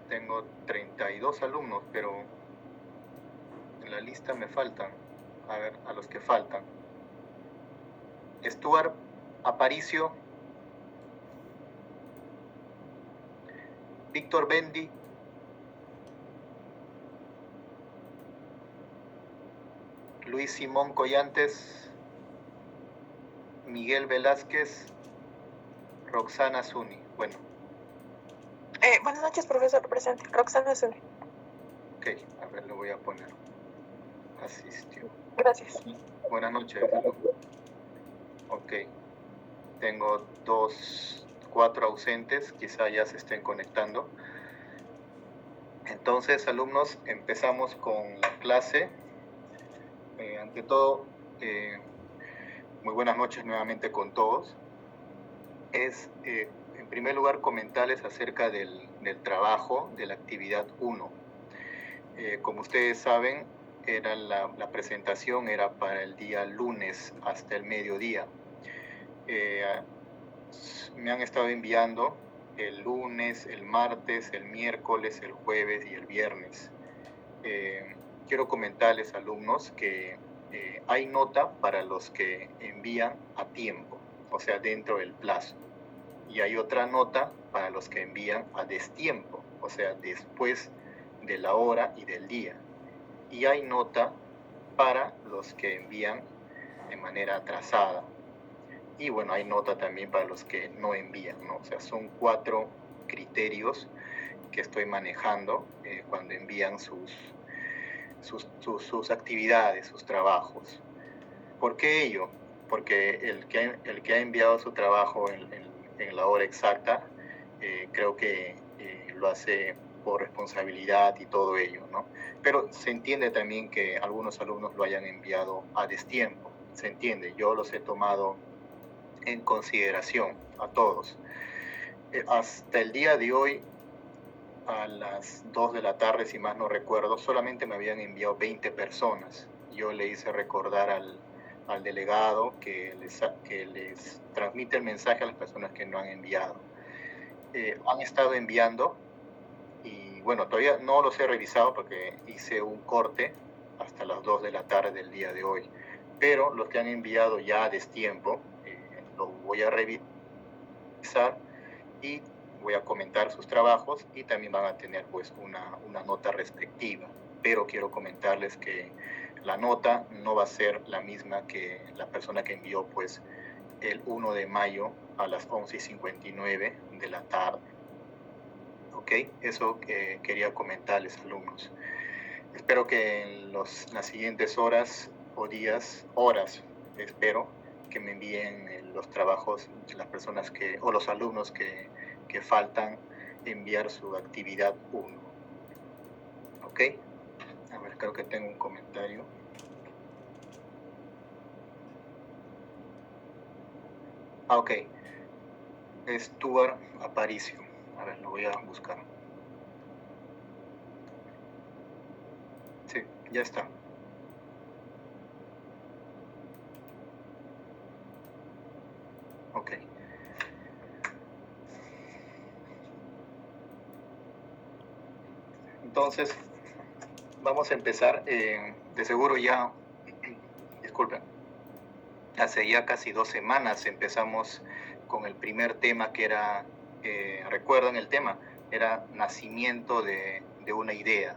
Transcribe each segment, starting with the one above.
Tengo 32 alumnos, pero en la lista me faltan. A ver, a los que faltan. Stuart Aparicio, Víctor Bendy, Luis Simón Collantes, Miguel Velázquez, Roxana Zuni. Bueno. Buenas noches, profesor. Presente. Roxana Zuni. Ok, a ver, le voy a poner. Asistió. Gracias. Buenas noches. Ok. Tengo 4 ausentes, quizá ya se estén conectando. Entonces, alumnos, empezamos con la clase. Ante todo, muy buenas noches nuevamente con todos. En primer lugar, comentarles acerca del trabajo de la actividad 1. Como ustedes saben, la presentación era para el día lunes hasta el mediodía. Me han estado enviando el lunes, el martes, el miércoles, el jueves y el viernes. Quiero comentarles, alumnos, que hay nota para los que envían a tiempo, o sea, dentro del plazo. Y hay otra nota para los que envían a destiempo, o sea, después de la hora y del día. Y hay nota para los que envían de manera atrasada. Y bueno, hay nota también para los que no envían, ¿no? O sea, son 4 criterios que estoy manejando cuando envían sus actividades, sus trabajos. ¿Por qué ello? Porque el que ha enviado su trabajo en la hora exacta, creo que lo hace por responsabilidad y todo ello, ¿no? Pero se entiende también que algunos alumnos lo hayan enviado a destiempo, se entiende, yo los he tomado en consideración a todos. Hasta el día de hoy, a las 2 de la tarde, si más no recuerdo, solamente me habían enviado 20 personas. Yo le hice recordar al delegado que les transmite el mensaje a las personas que no han enviado. Han estado enviando y bueno, todavía no los he revisado porque hice un corte hasta las 2 de la tarde del día de hoy. Pero los que han enviado ya a destiempo, lo voy a revisar y voy a comentar sus trabajos y también van a tener pues una nota respectiva. Pero quiero comentarles que la nota no va a ser la misma que la persona que envió pues el 1 de mayo a las 11:59 de la tarde. ¿Ok? Eso quería comentarles, alumnos. Espero que en las siguientes horas o días, espero que me envíen los trabajos de las personas o los alumnos que faltan enviar su actividad 1. ¿Ok? A ver, creo que tengo un comentario. Ok. Stuart Aparicio. A ver, lo voy a buscar. Sí, ya está. Ok. Entonces, vamos a empezar. De seguro ya, disculpen, hace ya casi 2 semanas empezamos con el primer tema que era, ¿recuerdan el tema? Era nacimiento de una idea,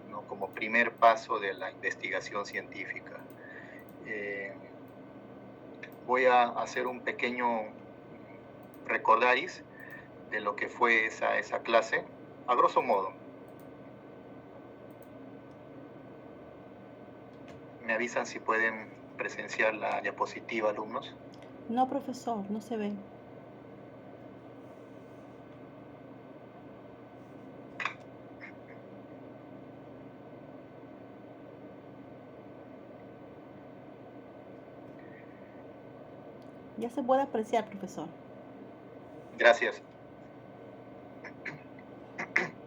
¿no? Como primer paso de la investigación científica. Voy a hacer un pequeño recordaris de lo que fue esa clase, a grosso modo. ¿Me avisan si pueden presenciar la diapositiva, alumnos? No, profesor, no se ve. Ya se puede apreciar, profesor. Gracias.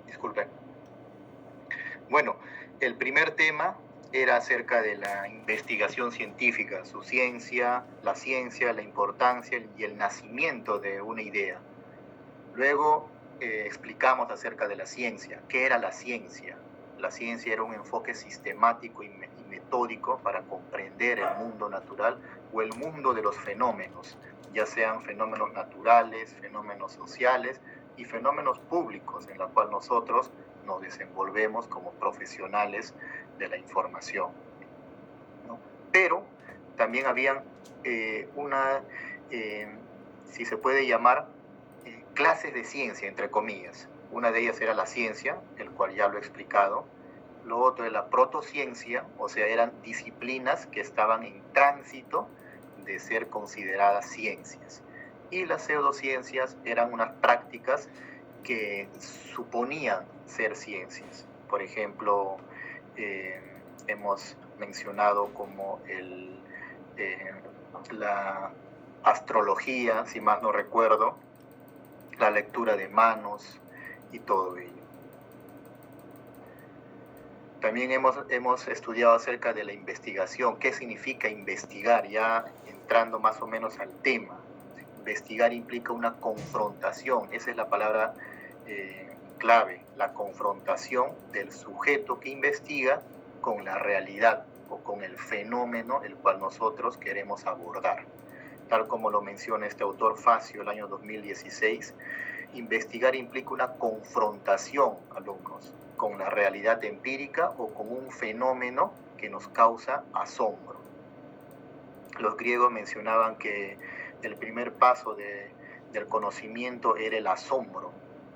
Disculpen. Bueno, el primer tema era acerca de la investigación científica, su ciencia, la importancia y el nacimiento de una idea. Luego explicamos acerca de la ciencia. ¿Qué era la ciencia? La ciencia era un enfoque sistemático y metódico para comprender el mundo natural o el mundo de los fenómenos, ya sean fenómenos naturales, fenómenos sociales y fenómenos públicos en los cuales nosotros nos desenvolvemos como profesionales de la información, ¿no? Pero también habían si se puede llamar, clases de ciencia, entre comillas. Una de ellas era la ciencia, el cual ya lo he explicado. Lo otro es la protociencia, o sea, eran disciplinas que estaban en tránsito de ser consideradas ciencias. Y las pseudociencias eran unas prácticas que suponían ser ciencias. Por ejemplo, hemos mencionado como la astrología, si más no recuerdo, la lectura de manos y todo ello. También hemos estudiado acerca de la investigación. ¿Qué significa investigar? Ya entrando más o menos al tema. Investigar implica una confrontación. Esa es la palabra clave, la confrontación del sujeto que investiga con la realidad o con el fenómeno el cual nosotros queremos abordar. Tal como lo menciona este autor Facio el año 2016, investigar implica una confrontación, alumnos, con la realidad empírica o con un fenómeno que nos causa asombro. Los griegos mencionaban que el primer paso del conocimiento era el asombro,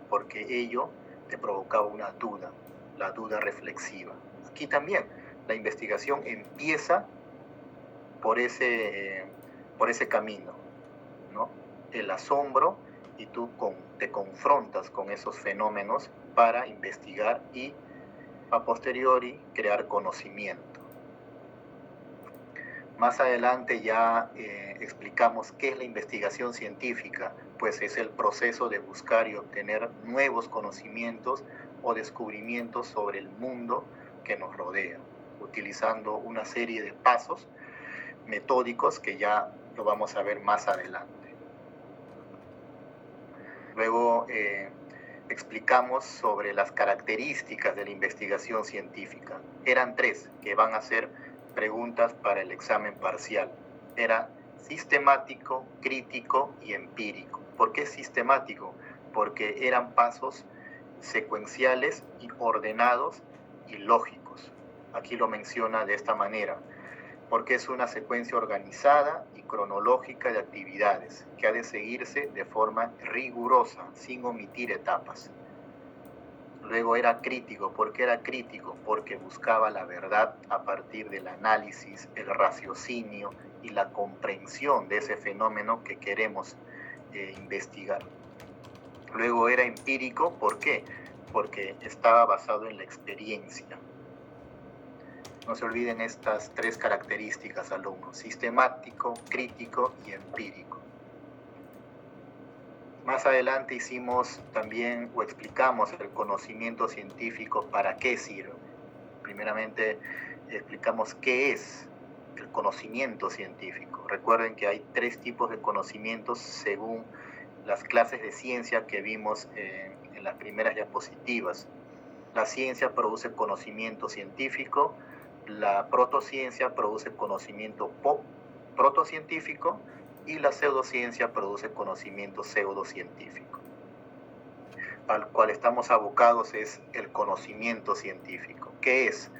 porque ello te provocaba una duda, la duda reflexiva. Aquí también la investigación empieza por ese camino, ¿no? El asombro, y tú te confrontas con esos fenómenos para investigar y a posteriori crear conocimiento. Más adelante ya explicamos qué es la investigación científica, pues es el proceso de buscar y obtener nuevos conocimientos o descubrimientos sobre el mundo que nos rodea, utilizando una serie de pasos metódicos que ya lo vamos a ver más adelante. Luego explicamos sobre las características de la investigación científica. Eran 3 que van a ser preguntas para el examen parcial. Era sistemático, crítico y empírico. ¿Por qué sistemático? Porque eran pasos secuenciales y ordenados y lógicos. Aquí lo menciona de esta manera, porque es una secuencia organizada y cronológica de actividades que ha de seguirse de forma rigurosa, sin omitir etapas. Luego era crítico. ¿Por qué era crítico? Porque buscaba la verdad a partir del análisis, el raciocinio y la comprensión de ese fenómeno que queremos investigar. Luego era empírico. ¿Por qué? Porque estaba basado en la experiencia. No se olviden estas 3 características, alumnos: sistemático, crítico y empírico. Más adelante hicimos también o explicamos el conocimiento científico, para qué sirve. Primeramente explicamos qué es el conocimiento científico. Recuerden que hay 3 tipos de conocimientos según las clases de ciencia que vimos en las primeras diapositivas. La ciencia produce conocimiento científico, la protociencia produce conocimiento protocientífico y la pseudociencia produce conocimiento pseudocientífico. Al cual estamos abocados es el conocimiento científico. ¿Qué es?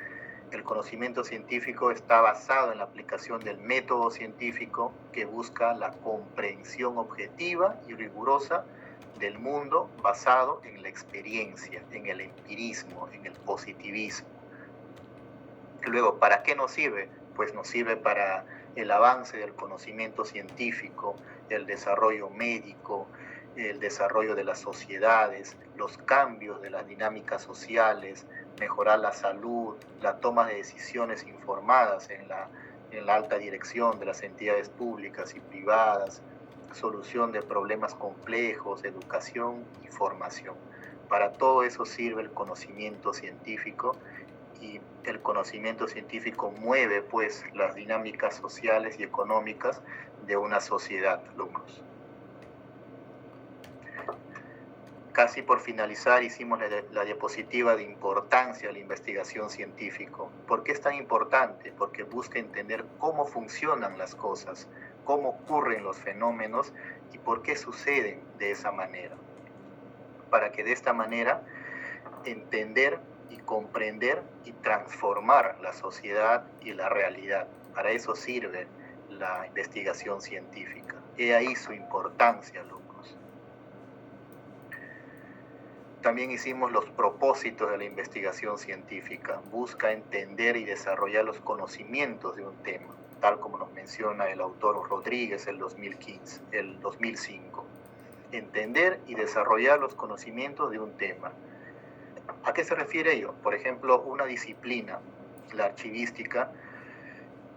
El conocimiento científico está basado en la aplicación del método científico que busca la comprensión objetiva y rigurosa del mundo basado en la experiencia, en el empirismo, en el positivismo. Luego, ¿para qué nos sirve? Pues nos sirve para el avance del conocimiento científico, el desarrollo médico, el desarrollo de las sociedades, los cambios de las dinámicas sociales, mejorar la salud, la toma de decisiones informadas en la alta dirección de las entidades públicas y privadas, solución de problemas complejos, educación y formación. Para todo eso sirve el conocimiento científico, y el conocimiento científico mueve pues las dinámicas sociales y económicas de una sociedad, alumnos. Casi por finalizar hicimos la diapositiva de importancia de la investigación científica. ¿Por qué es tan importante? Porque busca entender cómo funcionan las cosas, cómo ocurren los fenómenos y por qué suceden de esa manera. Para que de esta manera entender y comprender y transformar la sociedad y la realidad. Para eso sirve la investigación científica. He ahí su importancia, alumnos. También hicimos los propósitos de la investigación científica. Busca entender y desarrollar los conocimientos de un tema, tal como nos menciona el autor Rodríguez el 2005. Entender y desarrollar los conocimientos de un tema. ¿A qué se refiere ello? Por ejemplo, una disciplina, la archivística,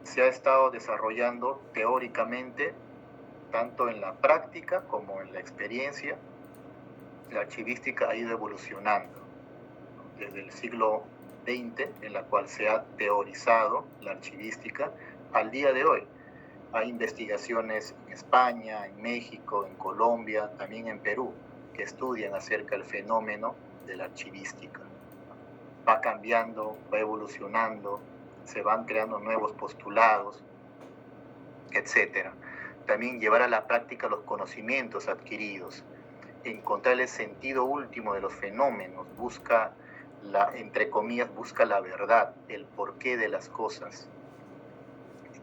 se ha estado desarrollando teóricamente, tanto en la práctica como en la experiencia. La archivística ha ido evolucionando desde el siglo XX, en la cual se ha teorizado la archivística, al día de hoy. Hay investigaciones en España, en México, en Colombia, también en Perú, que estudian acerca del fenómeno de la archivística. Va cambiando, va evolucionando, se van creando nuevos postulados, etc. También llevar a la práctica los conocimientos adquiridos, encontrar el sentido último de los fenómenos, busca entre comillas, busca la verdad, el porqué de las cosas.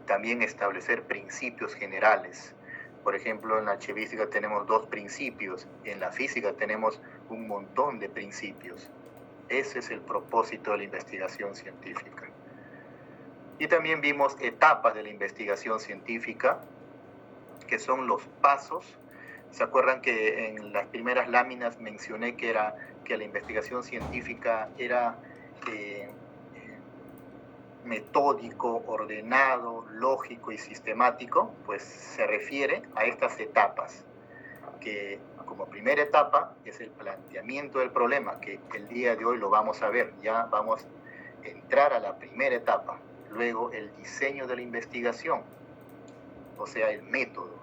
También establecer principios generales. Por ejemplo, en la archivística tenemos 2 principios, en la física tenemos un montón de principios. Ese es el propósito de la investigación científica. Y también vimos etapas de la investigación científica, que son los pasos. ¿Se acuerdan que en las primeras láminas mencioné que la investigación científica era metódico, ordenado, lógico y sistemático? Pues se refiere a estas etapas, que como primera etapa es el planteamiento del problema, que el día de hoy lo vamos a ver, ya vamos a entrar a la primera etapa. Luego el diseño de la investigación, o sea, el método.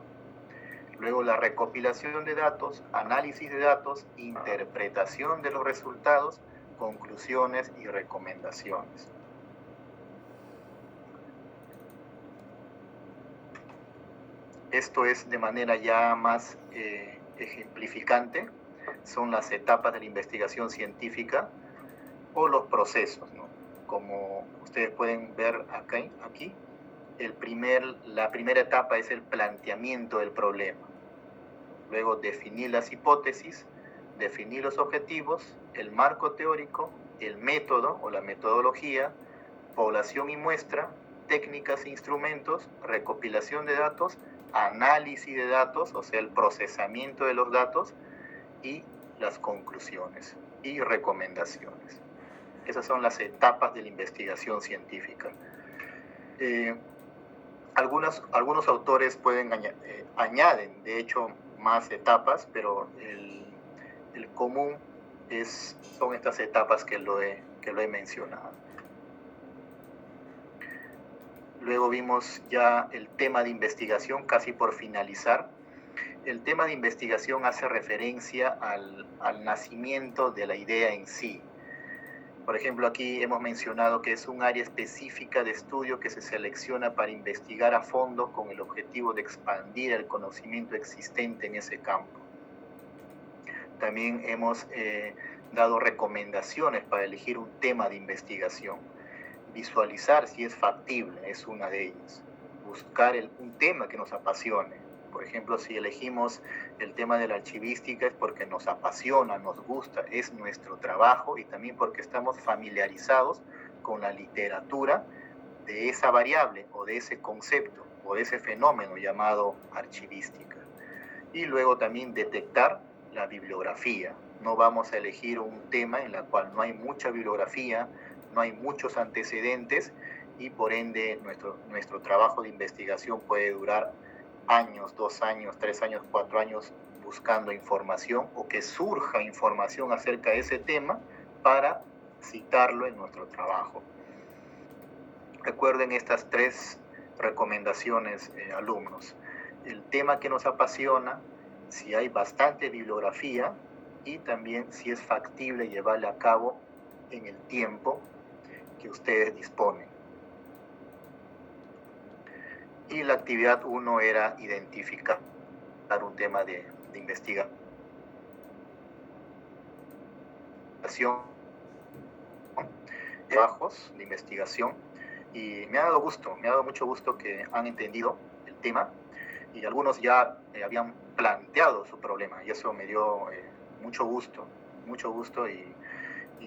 Luego la recopilación de datos, análisis de datos, interpretación de los resultados, conclusiones y recomendaciones. Esto es de manera ya más ejemplificante, son las etapas de la investigación científica o los procesos, ¿no? Como ustedes pueden ver aquí, la primera etapa es el planteamiento del problema. Luego definir las hipótesis, definir los objetivos, el marco teórico, el método o la metodología, población y muestra, técnicas e instrumentos, recopilación de datos, análisis de datos, o sea, el procesamiento de los datos y las conclusiones y recomendaciones. Esas son las etapas de la investigación científica. Algunos autores añaden, de hecho, más etapas, pero el común son estas etapas que lo he mencionado. Luego vimos ya el tema de investigación, casi por finalizar. El tema de investigación hace referencia al nacimiento de la idea en sí. Por ejemplo, aquí hemos mencionado que es un área específica de estudio que se selecciona para investigar a fondo con el objetivo de expandir el conocimiento existente en ese campo. También hemos dado recomendaciones para elegir un tema de investigación. Visualizar si es factible es una de ellas. Buscar un tema que nos apasione. Por ejemplo, si elegimos el tema de la archivística es porque nos apasiona, nos gusta, es nuestro trabajo y también porque estamos familiarizados con la literatura de esa variable o de ese concepto o de ese fenómeno llamado archivística. Y luego también detectar la bibliografía. No vamos a elegir un tema en el cual no hay mucha bibliografía, no hay muchos antecedentes y por ende nuestro trabajo de investigación puede durar años, 2 años, 3 años, 4 años buscando información o que surja información acerca de ese tema para citarlo en nuestro trabajo. Recuerden estas 3 recomendaciones, alumnos. El tema que nos apasiona, si hay bastante bibliografía, y también si es factible llevarla a cabo en el tiempo que ustedes disponen. Y la actividad 1 era identificar un tema de investigación, trabajos de investigación, y me ha dado mucho gusto que han entendido el tema y algunos ya habían planteado su problema, y eso me dio mucho gusto y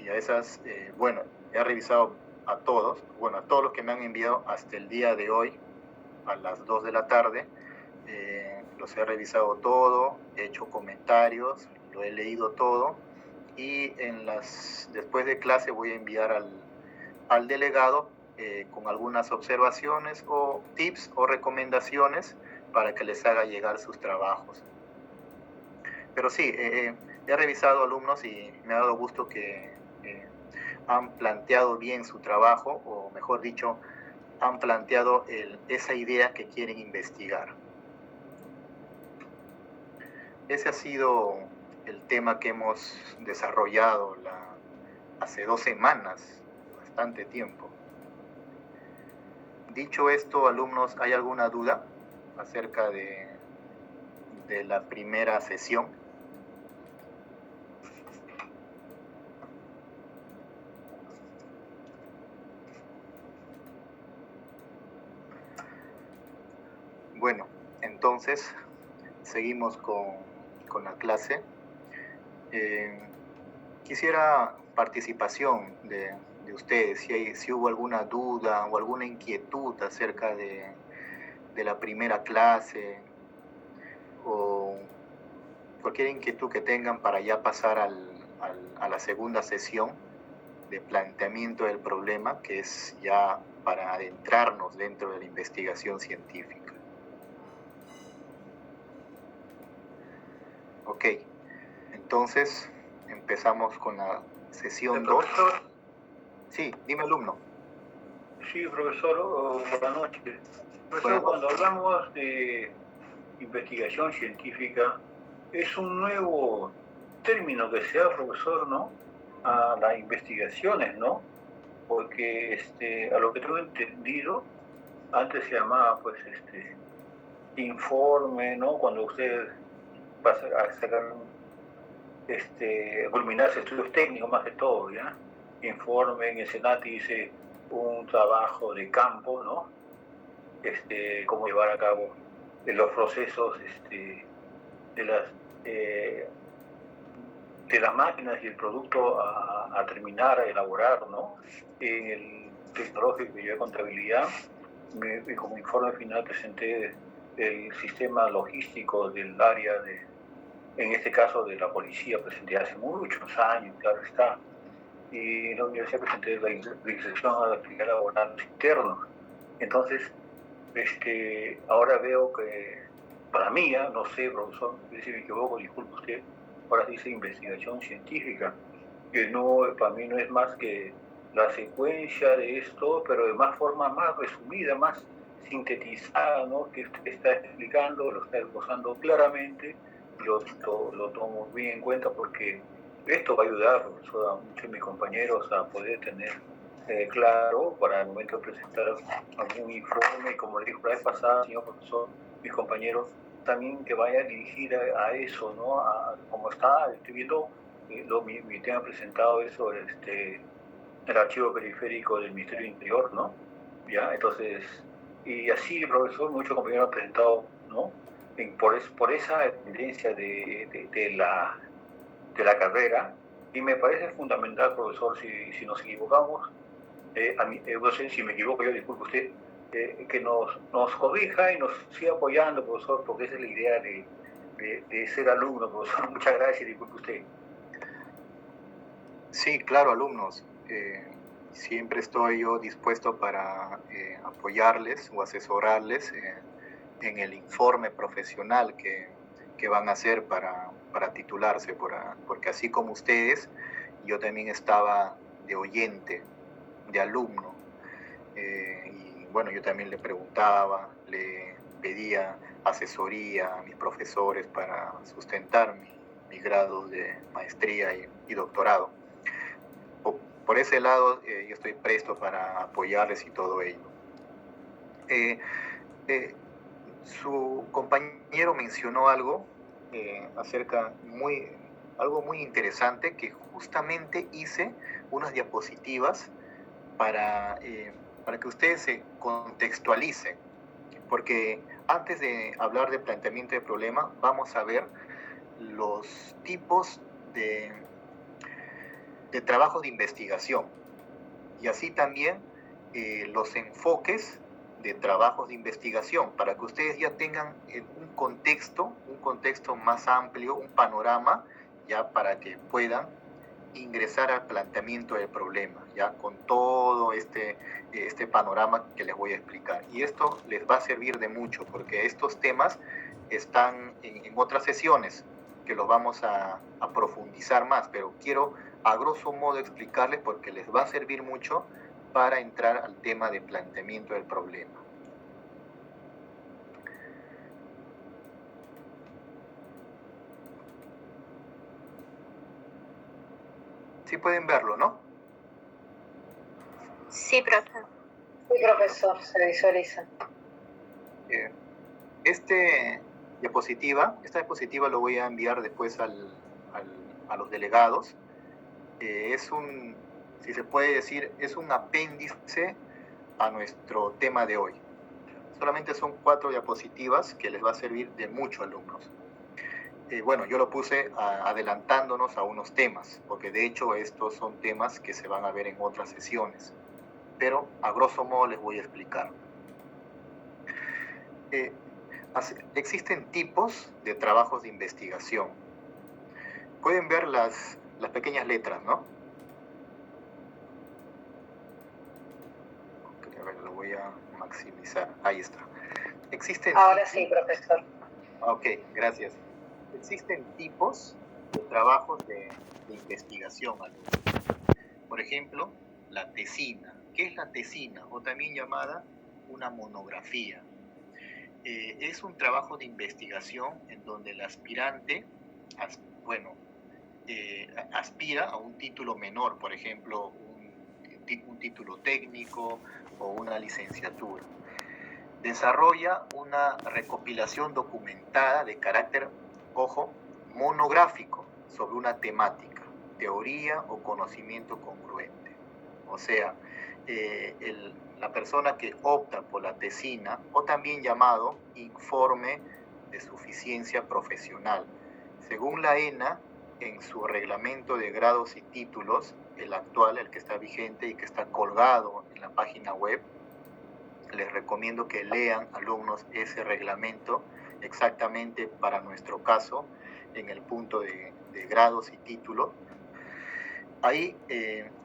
a esas, bueno, he revisado a todos los que me han enviado hasta el día de hoy a las 2 de la tarde, los he revisado todo, he hecho comentarios, lo he leído todo, y después de clase voy a enviar al delegado con algunas observaciones o tips o recomendaciones para que les haga llegar sus trabajos. Pero sí, he revisado alumnos y me ha dado gusto que han planteado bien su trabajo, o mejor dicho, han planteado esa idea que quieren investigar. Ese ha sido el tema que hemos desarrollado hace 2 semanas, bastante tiempo. Dicho esto, alumnos, ¿hay alguna duda acerca de la primera sesión? Bueno, entonces seguimos con la clase. Quisiera participación de ustedes, si hubo alguna duda o alguna inquietud acerca de la primera clase, o cualquier inquietud que tengan para ya pasar a la segunda sesión de planteamiento del problema, que es ya para adentrarnos dentro de la investigación científica. Ok, entonces empezamos con la sesión 2. Sí, dime, alumno. Sí, profesor, buenas noches. Profesor, cuando hablamos de investigación científica, es un nuevo término que se da, profesor, ¿no? A las investigaciones, ¿no? Porque a lo que tengo entendido, antes se llamaba, pues, informe, ¿no? Cuando usted pasa a sacar, culminarse estudios técnicos más que todo, ¿ya? Informe, en el SENATI dice un trabajo de campo, ¿no? Cómo llevar a cabo los procesos de las máquinas y el producto a terminar, a elaborar, ¿no? En el tecnológico que yo de contabilidad, como informe final presenté el sistema logístico del área en este caso de la policía, presenté hace muchos años, claro está. Y en la universidad presenté la legislación a la actividad laboral internos. Entonces, ahora veo que, para mí, no sé, profesor, si me equivoco, disculpe usted, ahora dice investigación científica, que no, para mí no es más que la secuencia de esto, pero de más forma más resumida, más sintetizada, ¿no? Que usted está explicando, lo está esbozando claramente, lo tomo bien en cuenta porque esto va a ayudar, profesor, a muchos de mis compañeros a poder tener claro para el momento de presentar algún informe, y como le dijo la vez pasada, señor profesor, mis compañeros, también que vaya dirigida a eso, ¿no? Como estoy viendo, mi tema presentado es sobre el archivo periférico del Ministerio del Interior, ¿no? Ya, entonces, y así, profesor, muchos compañeros han presentado, ¿no? Por esa tendencia de la carrera, y me parece fundamental, profesor, si nos equivocamos, no sé si me equivoco yo, disculpe usted, que nos corrija y nos siga apoyando, profesor, porque esa es la idea de ser alumno, profesor. Muchas gracias, disculpe usted. Sí, claro, alumnos. Siempre estoy yo dispuesto para apoyarles o asesorarles en el informe profesional que van a hacer para titularse, porque así como ustedes, yo también estaba de oyente, de alumno, y bueno, yo también le preguntaba, le pedía asesoría a mis profesores para sustentar mi mis grados de maestría y doctorado. Por ese lado, yo estoy presto para apoyarles y todo ello. Su compañero mencionó algo algo muy interesante, que justamente hice unas diapositivas para que ustedes se contextualicen, porque antes de hablar de planteamiento de problema, vamos a ver los tipos de trabajo de investigación, y así también los enfoques de trabajos de investigación, para que ustedes ya tengan un contexto más amplio, un panorama, ya para que puedan ingresar al planteamiento del problema, ya con todo este panorama que les voy a explicar. Y esto les va a servir de mucho, porque estos temas están en otras sesiones que los vamos a profundizar más, pero quiero a grosso modo explicarles porque les va a servir mucho para entrar al tema de planteamiento del problema. Sí pueden verlo, ¿no? Sí, profe. Sí, profesor, se visualiza. Esta diapositiva lo voy a enviar después a los delegados. Si se puede decir, es un apéndice a nuestro tema de hoy. Solamente son 4 diapositivas que les va a servir de mucho a alumnos. Bueno, yo lo puse adelantándonos a unos temas, porque de hecho estos son temas que se van a ver en otras sesiones, pero a grosso modo les voy a explicar. Existen tipos de trabajos de investigación. Pueden ver las pequeñas letras, ¿no? A ver, lo voy a maximizar. Ahí está. Ahora sí, profesor. Ok, gracias. Existen tipos de trabajos de investigación. Por ejemplo, la tesina. ¿Qué es la tesina? O también llamada una monografía. Es un trabajo de investigación en donde el aspirante, aspira a un título menor, por ejemplo, un título técnico o una licenciatura. Desarrolla una recopilación documentada de carácter, ojo, monográfico sobre una temática, teoría o conocimiento congruente. O sea, la persona que opta por la tesina, o también llamado informe de suficiencia profesional, según la ENA, en su reglamento de grados y títulos, el actual, el que está vigente y que está colgado en la página web, les recomiendo que lean, alumnos, ese reglamento exactamente para nuestro caso, en el punto de grados y títulos. Ahí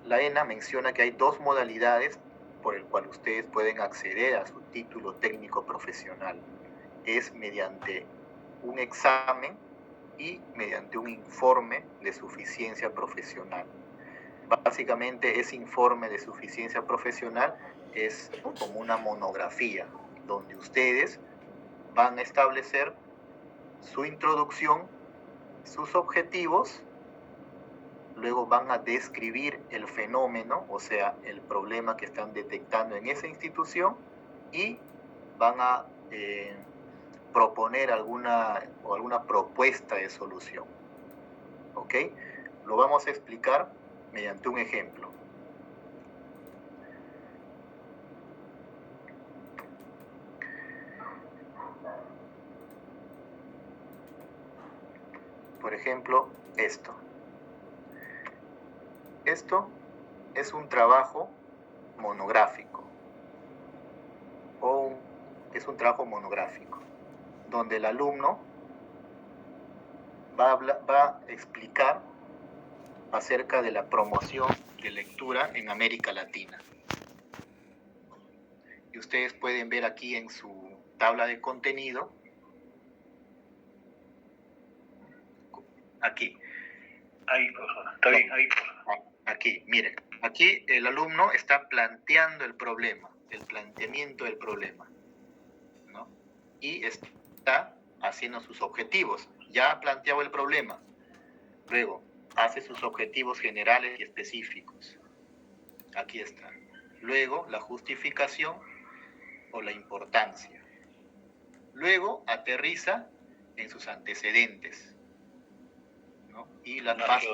la ENA menciona que hay 2 modalidades por el cual ustedes pueden acceder a su título técnico profesional. Es mediante un examen y mediante un informe de suficiencia profesional. Básicamente, ese informe de suficiencia profesional es como una monografía, donde ustedes van a establecer su introducción, sus objetivos, luego van a describir el fenómeno, o sea, el problema que están detectando en esa institución, y van a proponer alguna propuesta de solución. ¿Ok? Lo vamos a explicar mediante un ejemplo. Por ejemplo, esto. Esto es un trabajo monográfico, donde el alumno va a explicar acerca de la promoción de lectura en América Latina. Y ustedes pueden ver aquí en su tabla de contenido, aquí. Ahí, profesor. Está bien, ahí, profesor. Aquí, miren. Aquí el alumno está planteando el problema, el planteamiento del problema, y está haciendo sus objetivos. Ya ha planteado el problema. Luego, hace sus objetivos generales y específicos. Aquí está. Luego, la justificación o la importancia. Luego, aterriza en sus antecedentes, ¿no? Y las bases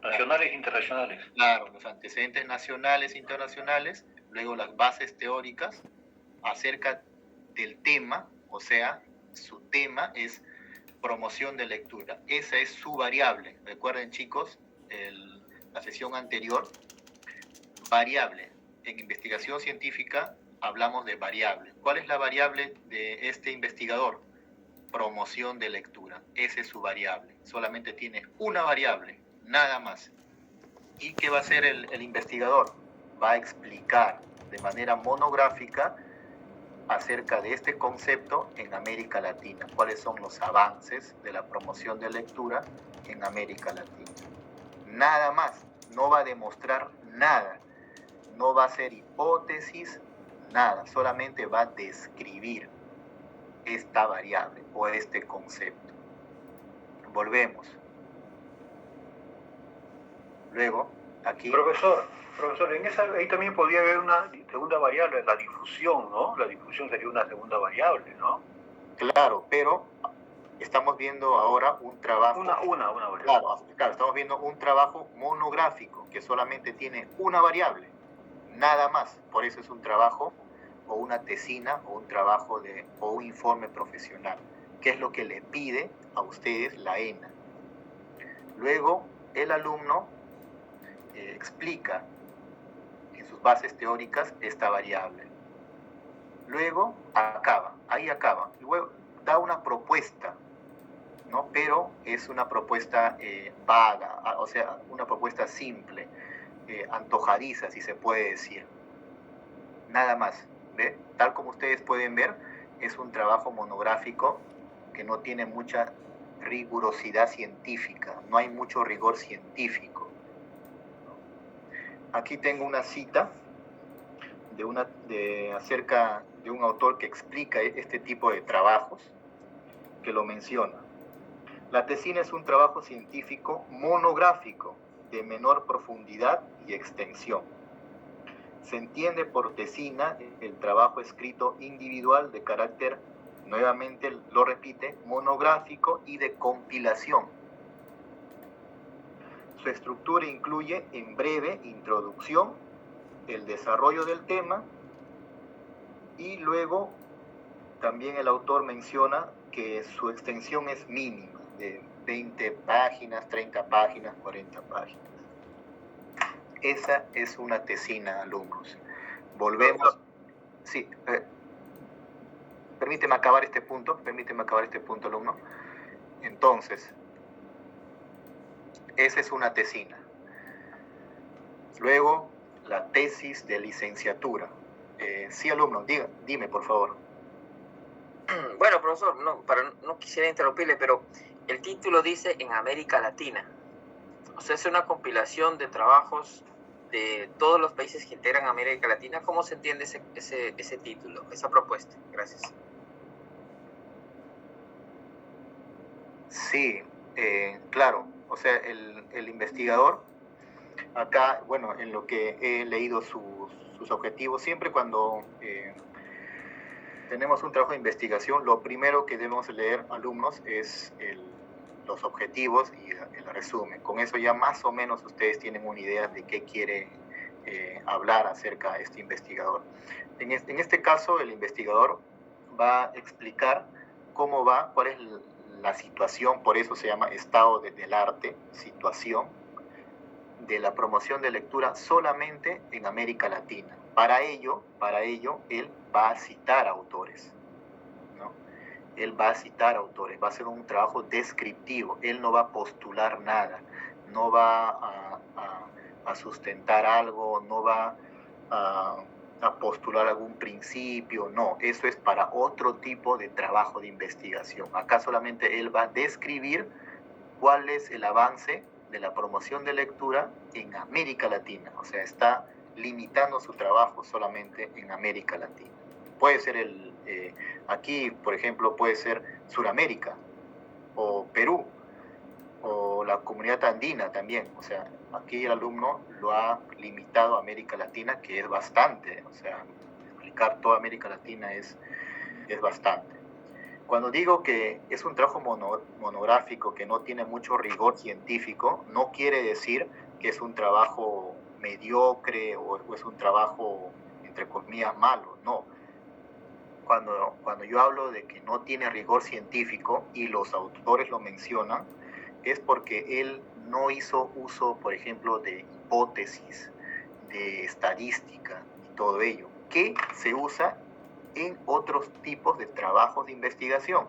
nacionales e internacionales. Claro, los antecedentes nacionales e internacionales. Luego, las bases teóricas acerca del tema, o sea, su tema es promoción de lectura. Esa es su variable. Recuerden, chicos, la sesión anterior, variable. En investigación científica hablamos de variable. ¿Cuál es la variable de este investigador? Promoción de lectura. Esa es su variable. Solamente tiene una variable, nada más. ¿Y qué va a hacer el investigador? Va a explicar de manera monográfica acerca de este concepto en América Latina. ¿Cuáles son los avances de la promoción de lectura en América Latina? Nada más. No va a demostrar nada. No va a hacer hipótesis, nada. Solamente va a describir esta variable o este concepto. Volvemos. Luego, aquí... Profesor, ahí también podría haber una segunda variable, la difusión, ¿no? La difusión sería una segunda variable, ¿no? Claro, pero estamos viendo ahora un trabajo... Una variable. Claro, estamos viendo un trabajo monográfico que solamente tiene una variable, nada más. Por eso es un trabajo o una tesina o un trabajo o un informe profesional, que es lo que le pide a ustedes la ENA. Luego, el alumno explica en sus bases teóricas esta variable. Luego ahí acaba. Luego da una propuesta, ¿no? Pero es una propuesta vaga, o sea, una propuesta simple, antojadiza, si se puede decir. Nada más, ¿ve? Tal como ustedes pueden ver, es un trabajo monográfico que no tiene mucha rigurosidad científica, no hay mucho rigor científico. Aquí tengo una cita acerca de un autor que explica este tipo de trabajos, que lo menciona. La tesina es un trabajo científico monográfico de menor profundidad y extensión. Se entiende por tesina el trabajo escrito individual de carácter, nuevamente lo repite, monográfico y de compilación. Su estructura incluye en breve introducción, el desarrollo del tema y luego también el autor menciona que su extensión es mínima, de 20 páginas, 30 páginas, 40 páginas. Esa es una tesina, alumnos. Volvemos. Sí, permíteme acabar este punto, alumno. Entonces, esa es una tesina. Luego, la tesis de licenciatura. Sí, alumno, dime, por favor. Bueno, profesor, no quisiera interrumpirle, pero el título dice en América Latina. O sea, es una compilación de trabajos de todos los países que integran América Latina. ¿Cómo se entiende ese título, esa propuesta? Gracias. Sí, claro. O sea, el investigador, acá, bueno, en lo que he leído sus objetivos, siempre cuando tenemos un trabajo de investigación, lo primero que debemos leer, alumnos, es los objetivos y el resumen. Con eso ya más o menos ustedes tienen una idea de qué quiere hablar acerca de este investigador. En este caso, el investigador va a explicar cómo va, cuál es la situación, por eso se llama estado del arte, situación, de la promoción de lectura solamente en América Latina. Para ello, él va a citar autores, ¿no? Él va a citar autores, va a hacer un trabajo descriptivo, él no va a postular nada, no va a sustentar algo, no va a postular algún principio, no, eso es para otro tipo de trabajo de investigación. Acá solamente él va a describir cuál es el avance de la promoción de lectura en América Latina, o sea, está limitando su trabajo solamente en América Latina. Puede ser aquí, por ejemplo, puede ser Suramérica o Perú, o la comunidad andina también. O sea, aquí el alumno lo ha limitado a América Latina, que es bastante. O sea, explicar toda América Latina es bastante. Cuando digo que es un trabajo monográfico que no tiene mucho rigor científico, no quiere decir que es un trabajo mediocre o es un trabajo, entre comillas, malo, no. Cuando yo hablo de que no tiene rigor científico y los autores lo mencionan, es porque él no hizo uso, por ejemplo, de hipótesis, de estadística y todo ello, que se usa en otros tipos de trabajos de investigación.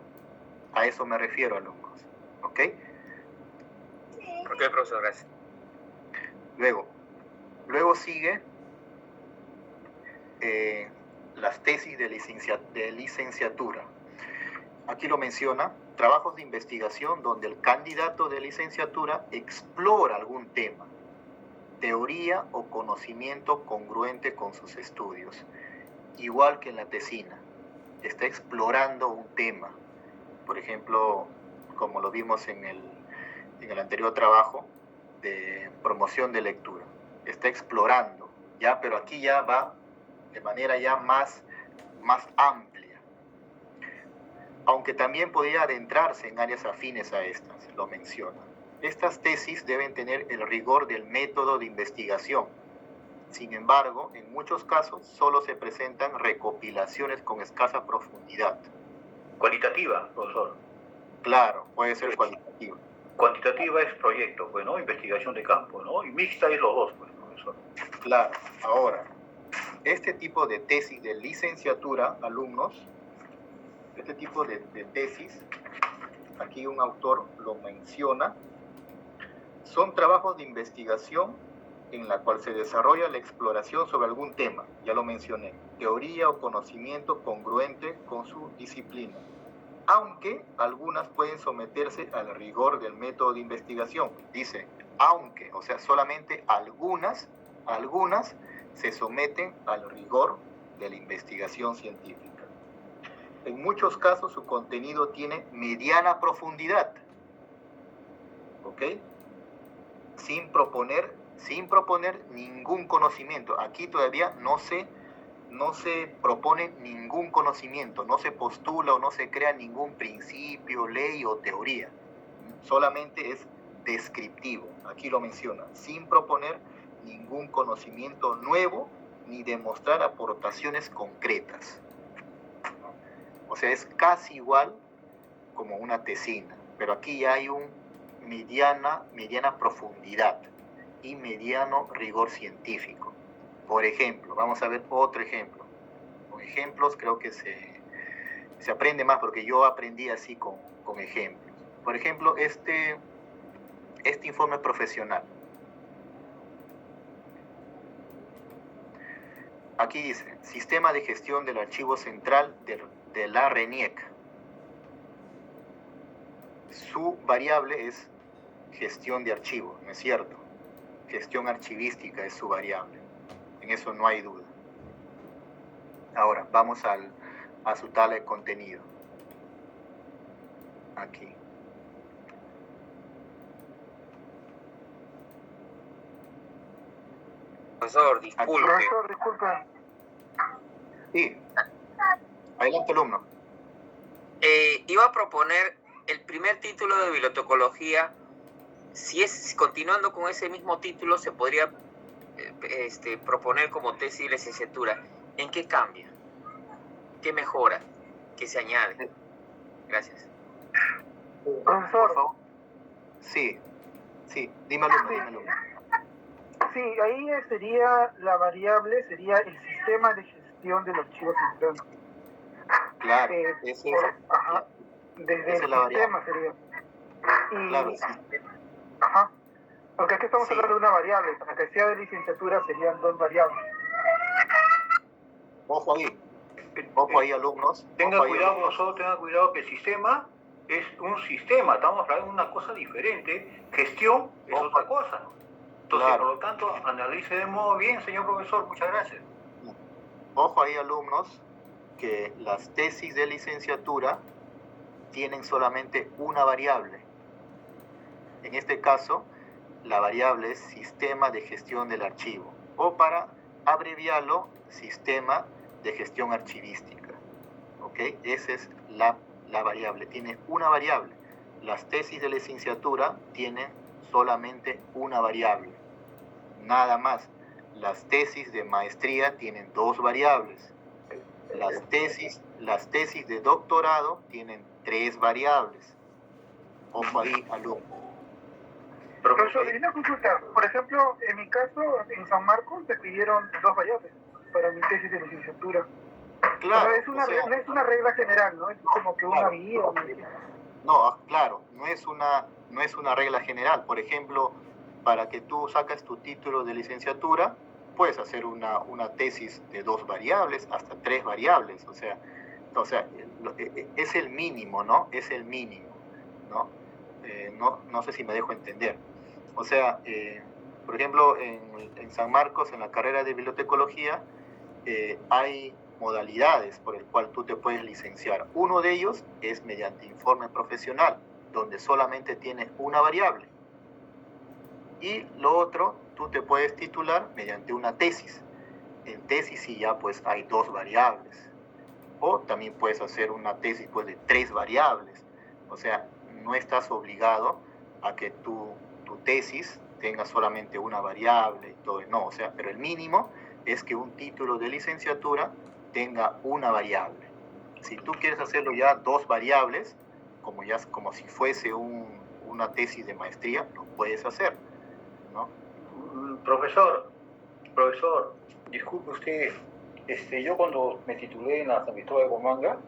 A eso me refiero, alumnos. ¿Ok? Ok, profesor, gracias. Luego sigue las tesis de licenciatura. Aquí lo menciona, trabajos de investigación donde el candidato de licenciatura explora algún tema, teoría o conocimiento congruente con sus estudios. Igual que en la tesina, está explorando un tema. Por ejemplo, como lo vimos en el anterior trabajo de promoción de lectura. Está explorando, ya, pero aquí ya va de manera ya más amplia. Aunque también podría adentrarse en áreas afines a estas, lo menciona. Estas tesis deben tener el rigor del método de investigación. Sin embargo, en muchos casos solo se presentan recopilaciones con escasa profundidad. Cualitativa, profesor. Claro, puede ser cualitativa. Cuantitativa es proyecto, pues, ¿no? Investigación de campo, ¿no? Y mixta es los dos, pues, profesor. Claro. Ahora, este tipo de tesis de licenciatura, alumnos, este tipo de tesis, aquí un autor lo menciona, son trabajos de investigación en la cual se desarrolla la exploración sobre algún tema, ya lo mencioné, teoría o conocimiento congruente con su disciplina, aunque algunas pueden someterse al rigor del método de investigación. Dice, aunque, o sea, solamente algunas se someten al rigor de la investigación científica. En muchos casos su contenido tiene mediana profundidad, ¿ok? Sin proponer ningún conocimiento. Aquí todavía no se propone ningún conocimiento, no se postula o no se crea ningún principio, ley o teoría. Solamente es descriptivo. Aquí lo menciona, sin proponer ningún conocimiento nuevo ni demostrar aportaciones concretas. O sea, es casi igual como una tesina, pero aquí ya hay un mediana profundidad y mediano rigor científico. Por ejemplo, vamos a ver otro ejemplo. Con ejemplos creo que se aprende más, porque yo aprendí así con ejemplos. Por ejemplo, este informe profesional. Aquí dice, Sistema de Gestión del Archivo Central de la RENIEC. Su variable es gestión de archivo, ¿no es cierto? Gestión archivística es su variable. En eso no hay duda. Ahora, vamos a su tabla de contenido. Aquí. Profesor, disculpe. Profesor, disculpa. Sí. Adelante, alumno. Iba a proponer el primer título de bibliotecología. Si es continuando con ese mismo título, se podría proponer como tesis de licenciatura. ¿En qué cambia? ¿Qué mejora? ¿Qué se añade? Gracias. Profesor. Por favor. Sí. Dime, alumno. Sí, ahí sería la variable, sería el sistema de gestión del archivo central. Claro, ajá, desde el sistema sería. Y, claro, sí. Ajá, porque aquí estamos Sí. hablando de una variable, para que sea de licenciatura serían dos variables. Ojo ahí, alumnos. Tenga cuidado que el sistema es un sistema, estamos hablando de una cosa diferente, gestión es otra cosa. Entonces, Claro. por lo tanto, analice de modo bien, señor profesor, muchas gracias. Ojo ahí, alumnos, que las tesis de licenciatura tienen solamente una variable. En este caso, la variable es sistema de gestión del archivo, o para abreviarlo, sistema de gestión archivística. ¿Ok? Esa es la variable. Tiene una variable. Las tesis de licenciatura tienen solamente una variable. Nada más. Las tesis de maestría tienen dos variables. Las tesis de doctorado tienen tres variables. Ojo ahí, alumno. Profesor, una consulta. Por ejemplo, en mi caso, en San Marcos, me pidieron dos variables para mi tesis de licenciatura. Claro. No es una regla general, ¿no? Es como que una guía. No, claro, no es una regla general. Por ejemplo, para que tú sacas tu título de licenciatura, puedes hacer una tesis de dos variables, hasta tres variables. O sea, es el mínimo, ¿no? Es el mínimo, ¿no? No sé si me dejo entender. O sea, por ejemplo, en San Marcos, en la carrera de bibliotecología, hay modalidades por el cual tú te puedes licenciar. Uno de ellos es mediante informe profesional, donde solamente tienes una variable. Y lo otro, tú te puedes titular mediante una tesis. En tesis sí ya pues hay dos variables. O también puedes hacer una tesis pues de tres variables. O sea, no estás obligado a que tu tesis tenga solamente una variable y todo. No, o sea, pero el mínimo es que un título de licenciatura tenga una variable. Si tú quieres hacerlo ya dos variables, como si fuese una tesis de maestría, lo puedes hacer, ¿no? Profesor, disculpe usted, yo cuando me titulé en la San Cristóbal de Comanga,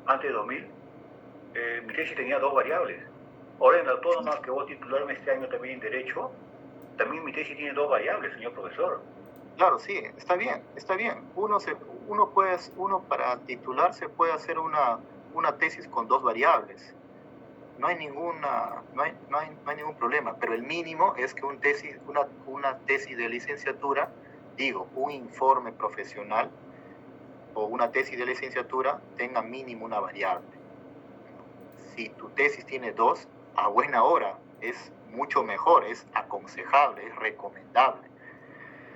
antes de 2000, mi tesis tenía dos variables. Ahora en la autónoma, que voy a titularme este año también en Derecho, también mi tesis tiene dos variables, señor profesor. Claro, sí, está bien. Uno para titularse puede hacer una tesis con dos variables. No hay ningún problema, pero el mínimo es que una tesis de licenciatura, un informe profesional o una tesis de licenciatura tenga mínimo una variable. Si tu tesis tiene dos, a buena hora, es mucho mejor, es aconsejable, es recomendable.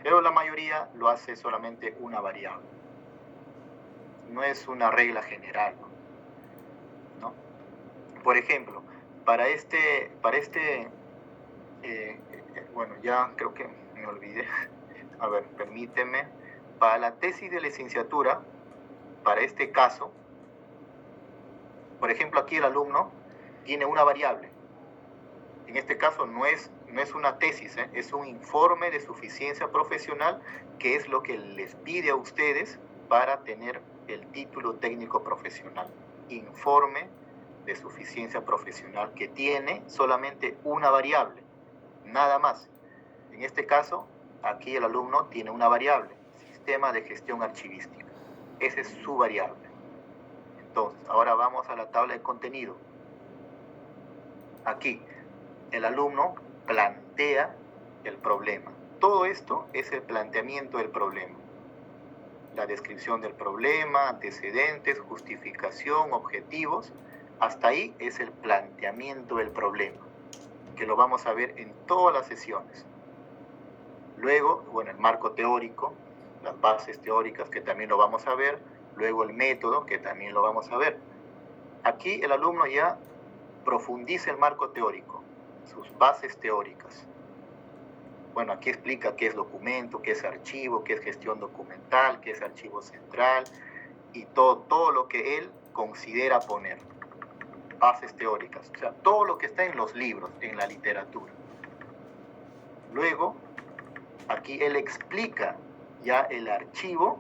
Pero la mayoría lo hace solamente una variable. No es una regla general, ¿no? Por ejemplo, bueno, ya creo que me olvidé. A ver, permíteme. Para la tesis de licenciatura, para este caso, por ejemplo, aquí el alumno tiene una variable. En este caso no es una tesis, es un informe de suficiencia profesional, que es lo que les pide a ustedes para tener el título técnico profesional. Informe de suficiencia profesional que tiene solamente una variable, nada más. En este caso, aquí el alumno tiene una variable, sistema de gestión archivística. Esa es su variable. Entonces, ahora vamos a la tabla de contenido. Aquí, el alumno plantea el problema. Todo esto es el planteamiento del problema. La descripción del problema, antecedentes, justificación, objetivos. Hasta ahí es el planteamiento del problema, que lo vamos a ver en todas las sesiones. Luego, bueno, el marco teórico, las bases teóricas, que también lo vamos a ver. Luego el método, que también lo vamos a ver. Aquí el alumno ya profundiza el marco teórico, sus bases teóricas. Bueno, aquí explica qué es documento, qué es archivo, qué es gestión documental, qué es archivo central, y todo lo que él considera poner. Bases teóricas, o sea, todo lo que está en los libros, en la literatura. Luego, aquí él explica ya el archivo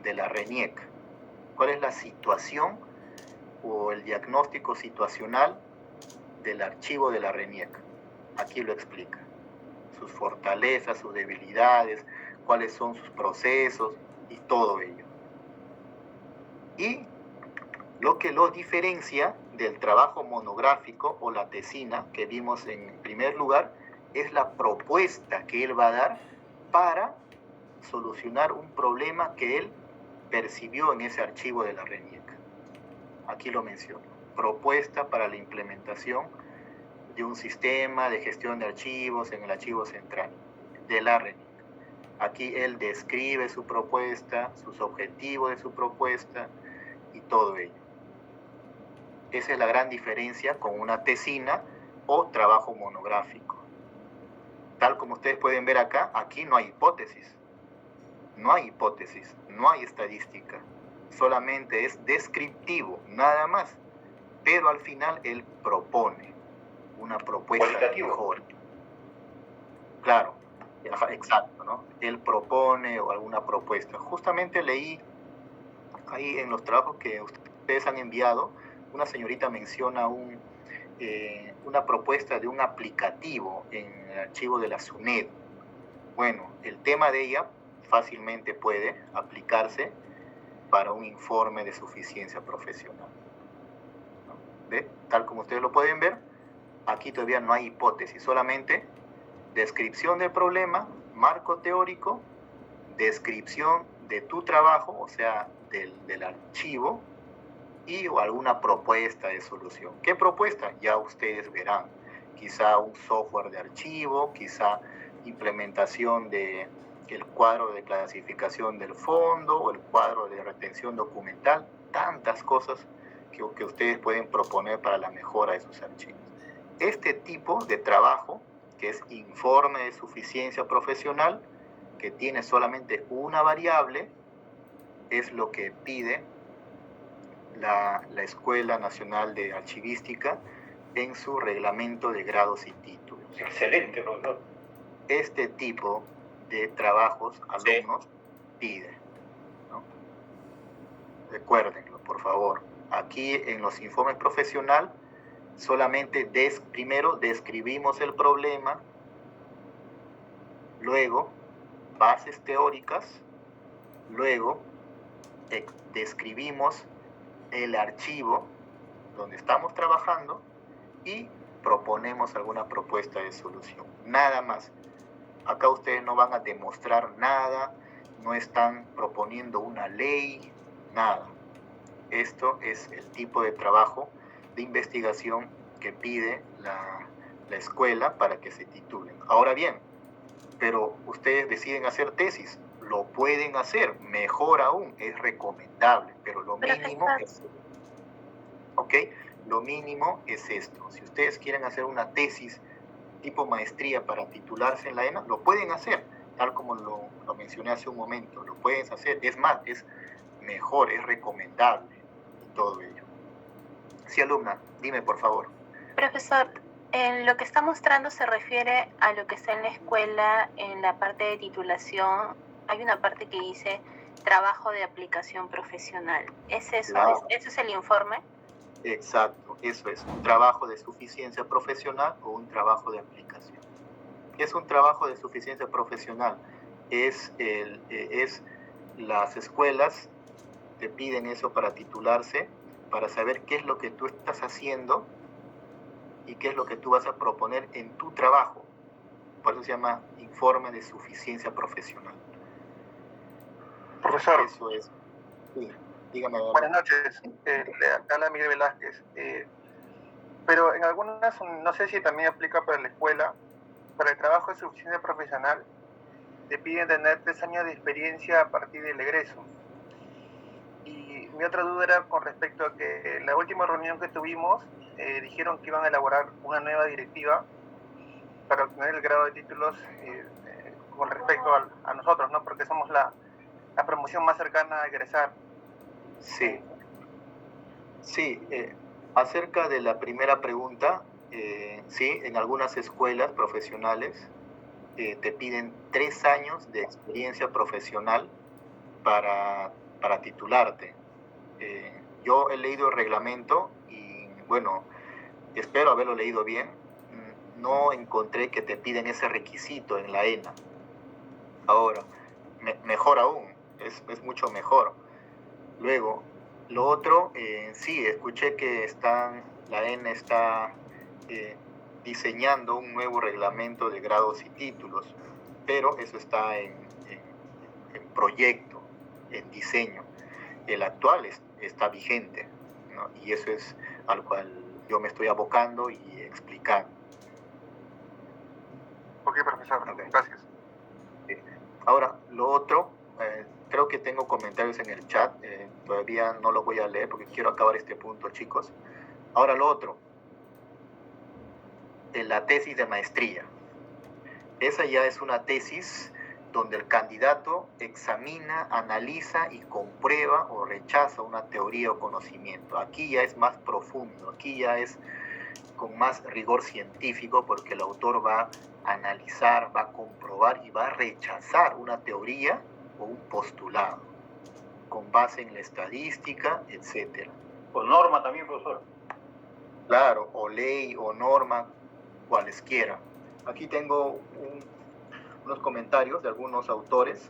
de la RENIEC. ¿Cuál es la situación o el diagnóstico situacional del archivo de la RENIEC? Aquí lo explica. Sus fortalezas, sus debilidades, cuáles son sus procesos y todo ello. Y lo que lo diferencia del trabajo monográfico o la tesina que vimos en primer lugar es la propuesta que él va a dar para solucionar un problema que él percibió en ese archivo de la RENIEC. Aquí lo menciono. propuesta para la implementación de un sistema de gestión de archivos en el archivo central de la RENIC. Aquí él describe su propuesta, sus objetivos de su propuesta y todo ello. Esa es la gran diferencia con una tesina o trabajo monográfico. Tal como ustedes pueden ver acá, aquí no hay hipótesis. No hay hipótesis, no hay estadística. Solamente es descriptivo, nada más. Pero al final él propone una propuesta mejor. Claro, exacto, ¿no? Él propone o alguna propuesta. Justamente leí ahí en los trabajos que ustedes han enviado, una señorita menciona una propuesta de un aplicativo en el archivo de la SUNED. Bueno, el tema de ella fácilmente puede aplicarse para un informe de suficiencia profesional. ¿Ve? Tal como ustedes lo pueden ver, aquí todavía no hay hipótesis, solamente descripción del problema, marco teórico, descripción de tu trabajo, o sea, del archivo, y o alguna propuesta de solución. ¿Qué propuesta? Ya ustedes verán. Quizá un software de archivo, quizá implementación del cuadro de clasificación del fondo o el cuadro de retención documental, tantas cosas que ustedes pueden proponer para la mejora de sus archivos. Este tipo de trabajo, que es informe de suficiencia profesional, que tiene solamente una variable, es lo que pide la Escuela Nacional de Archivística en su reglamento de grados y títulos. Excelente, profesor. Este tipo de trabajos alumnos piden, ¿no? Recuérdenlo, por favor. Aquí en los informes profesional solamente primero describimos el problema, luego bases teóricas, luego describimos el archivo donde estamos trabajando y proponemos alguna propuesta de solución. Nada más. Acá ustedes no van a demostrar nada, no están proponiendo una ley, nada. Esto es el tipo de trabajo de investigación que pide la escuela para que se titulen. Ahora bien, pero ustedes deciden hacer tesis, lo pueden hacer, mejor aún, es recomendable, pero lo mínimo es, ¿ok? Lo mínimo es esto. Si ustedes quieren hacer una tesis tipo maestría para titularse en la ENA, lo pueden hacer, tal como lo mencioné hace un momento, lo pueden hacer, es más, es mejor, es recomendable y todo ello. Sí, alumna, dime por favor. Profesor, en lo que está mostrando se refiere a lo que está en la escuela, en la parte de titulación, hay una parte que dice trabajo de aplicación profesional. ¿Es eso? Claro. ¿Eso es el informe? Exacto, eso es, un trabajo de suficiencia profesional o un trabajo de aplicación. ¿Qué es un trabajo de suficiencia profesional? Es las escuelas te piden eso para titularse, para saber qué es lo que tú estás haciendo y qué es lo que tú vas a proponer en tu trabajo. Por eso se llama informe de suficiencia profesional. Profesor. Eso es. Sí, dígame. Buenas noches. Le habla Miguel Velázquez. Pero en algunas, no sé si también aplica para la escuela, para el trabajo de suficiencia profesional, te piden tener 3 años de experiencia a partir del egreso. Y mi otra duda era con respecto a que en la última reunión que tuvimos, dijeron que iban a elaborar una nueva directiva para obtener el grado de títulos con respecto a nosotros, ¿no? Porque somos la promoción más cercana a egresar. Sí. Acerca de la primera pregunta, sí, en algunas escuelas profesionales te piden 3 años de experiencia profesional para titularte. Yo he leído el reglamento y, bueno, espero haberlo leído bien. No encontré que te piden ese requisito en la ENA. Ahora, mejor aún, es mucho mejor. Luego, lo otro, sí, escuché que la ENA está diseñando un nuevo reglamento de grados y títulos, pero eso está en proyecto, en diseño. El actual está vigente, ¿no? Y eso es al cual yo me estoy abocando y explicando. Ok, profesor, Okay. Gracias. Ahora, lo otro, creo que tengo comentarios en el chat, todavía no los voy a leer porque quiero acabar este punto, chicos. Ahora, lo otro, la tesis de maestría. Esa ya es una tesis donde el candidato examina, analiza y comprueba o rechaza una teoría o conocimiento. Aquí ya es más profundo, aquí ya es con más rigor científico porque el autor va a analizar, va a comprobar y va a rechazar una teoría o un postulado con base en la estadística, etc. O norma también, profesor. Claro, o ley o norma, cualesquiera. Aquí tengo unos comentarios de algunos autores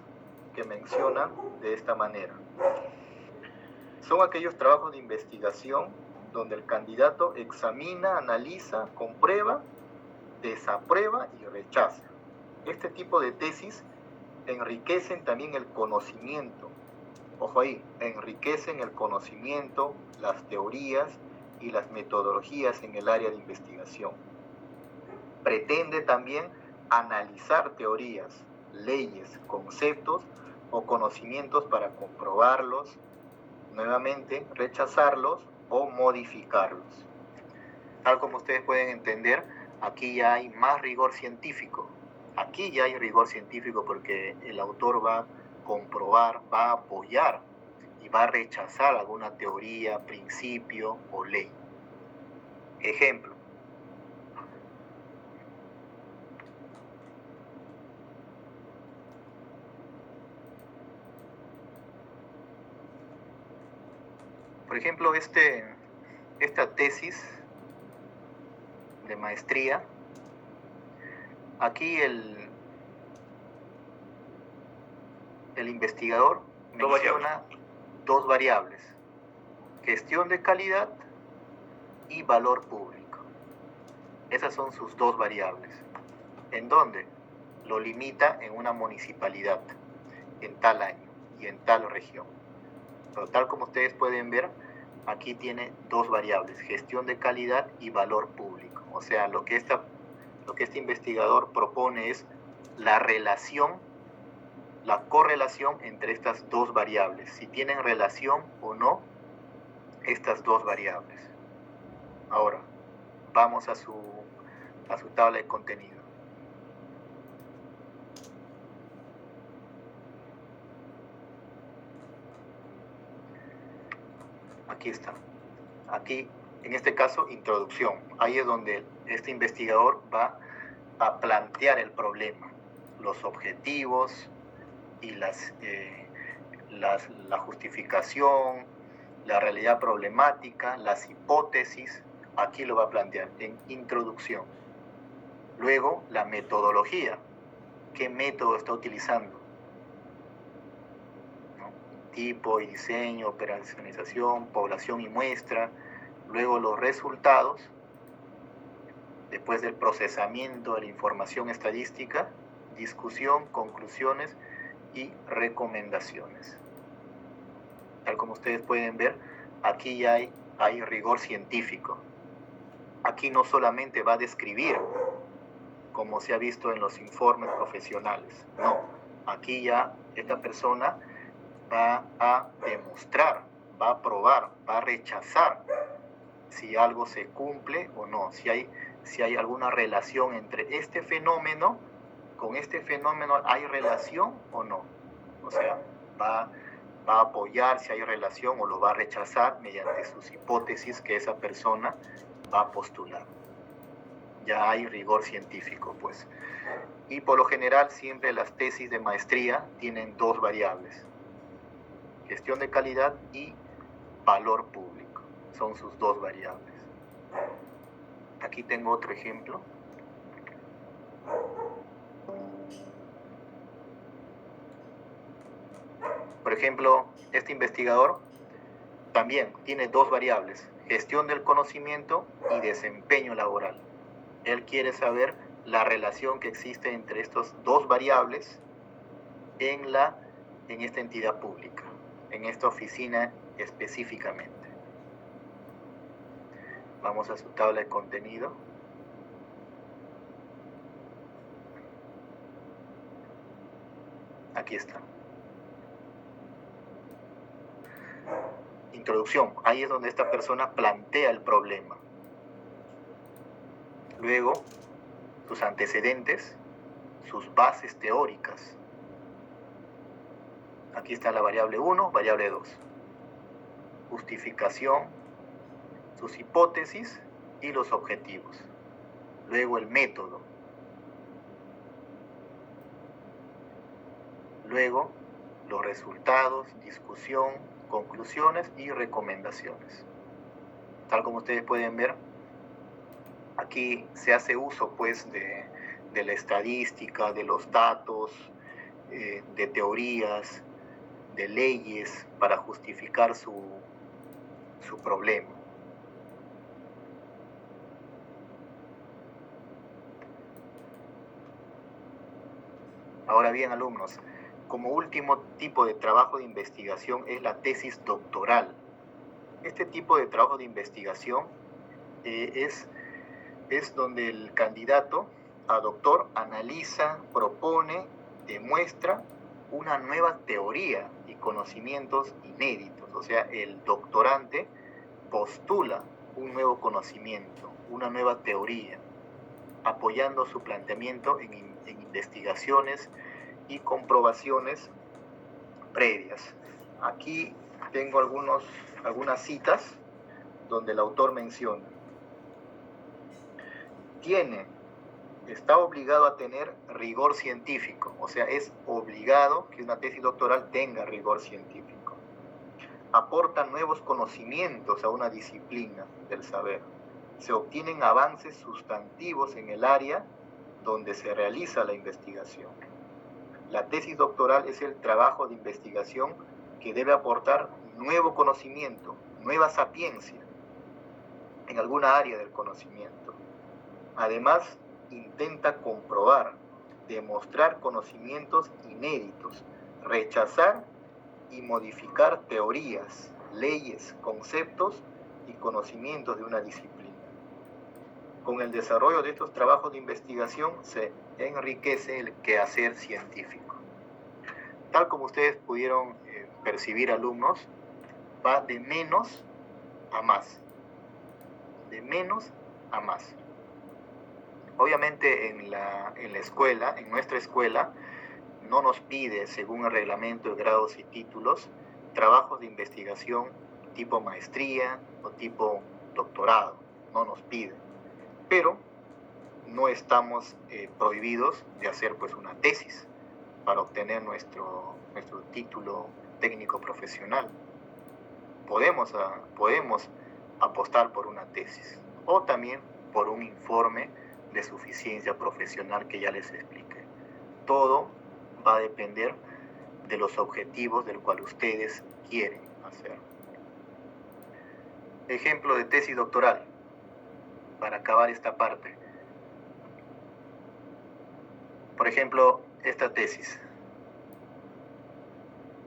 que mencionan de esta manera. Son aquellos trabajos de investigación donde el candidato examina, analiza, comprueba, desaprueba y rechaza. Este tipo de tesis enriquecen también el conocimiento. Ojo ahí, enriquecen el conocimiento, las teorías y las metodologías en el área de investigación. Pretende también analizar teorías, leyes, conceptos o conocimientos para comprobarlos, nuevamente rechazarlos o modificarlos. Tal como ustedes pueden entender, aquí ya hay más rigor científico. Aquí ya hay rigor científico porque el autor va a comprobar, va a apoyar y va a rechazar alguna teoría, principio o ley. Ejemplo. Por ejemplo, esta tesis de maestría, aquí el investigador menciona dos variables, gestión de calidad y valor público. Esas son sus dos variables. ¿En dónde? Lo limita en una municipalidad, en tal año y en tal región. Pero tal como ustedes pueden ver, aquí tiene dos variables, gestión de calidad y valor público. O sea, lo que este investigador propone es la relación, la correlación entre estas dos variables, si tienen relación o no estas dos variables. Ahora, vamos a su tabla de contenido. Aquí está. Aquí, en este caso, introducción. Ahí es donde este investigador va a plantear el problema, los objetivos y la justificación, la realidad problemática, las hipótesis. Aquí lo va a plantear en introducción. Luego, la metodología. ¿Qué método está utilizando? Tipo y diseño, operacionalización, población y muestra, luego los resultados, después del procesamiento de la información estadística, discusión, conclusiones y recomendaciones. Tal como ustedes pueden ver, aquí ya hay rigor científico. Aquí no solamente va a describir, como se ha visto en los informes profesionales, no, aquí ya esta persona va a demostrar, va a probar, va a rechazar si algo se cumple o no, si hay alguna relación entre este fenómeno, con este fenómeno hay relación o no. O sea, va a apoyar si hay relación o lo va a rechazar mediante sus hipótesis que esa persona va a postular. Ya hay rigor científico, pues. Y por lo general siempre las tesis de maestría tienen dos variables, gestión de calidad y valor público. Son sus dos variables. Aquí tengo otro ejemplo. Por ejemplo, este investigador también tiene dos variables, gestión del conocimiento y desempeño laboral. Él quiere saber la relación que existe entre estas dos variables en esta entidad pública, en esta oficina específicamente. Vamos a su tabla de contenido. Aquí está. Introducción. Ahí es donde esta persona plantea el problema. Luego, sus antecedentes, sus bases teóricas. Aquí está la variable 1, variable 2. Justificación, sus hipótesis y los objetivos. Luego el método. Luego los resultados, discusión, conclusiones y recomendaciones. Tal como ustedes pueden ver, aquí se hace uso pues de la estadística, de los datos, de teorías, de leyes para justificar su problema. Ahora bien, alumnos, como último tipo de trabajo de investigación es la tesis doctoral. Este tipo de trabajo de investigación es donde el candidato a doctor analiza, propone, demuestra una nueva teoría y conocimientos inéditos. O sea, el doctorante postula un nuevo conocimiento, una nueva teoría, apoyando su planteamiento en investigaciones y comprobaciones previas. Aquí tengo algunas citas donde el autor menciona: está obligado a tener rigor científico, o sea, es obligado que una tesis doctoral tenga rigor científico. Aporta nuevos conocimientos a una disciplina del saber. Se obtienen avances sustantivos en el área donde se realiza la investigación. La tesis doctoral es el trabajo de investigación que debe aportar nuevo conocimiento, nueva sapiencia en alguna área del conocimiento. Además, intenta comprobar, demostrar conocimientos inéditos, rechazar y modificar teorías, leyes, conceptos y conocimientos de una disciplina. Con el desarrollo de estos trabajos de investigación se enriquece el quehacer científico. Tal como ustedes pudieron percibir, alumnos, va de menos a más. De menos a más. Obviamente en la escuela, en nuestra escuela, no nos pide, según el reglamento de grados y títulos, trabajos de investigación tipo maestría o tipo doctorado. No nos pide. Pero no estamos prohibidos de hacer pues una tesis para obtener nuestro título técnico profesional. Podemos apostar por una tesis o también por un informe de suficiencia profesional que ya les expliqué. Todo va a depender de los objetivos del cual ustedes quieren hacer. Ejemplo de tesis doctoral, para acabar esta parte. Por ejemplo, esta tesis.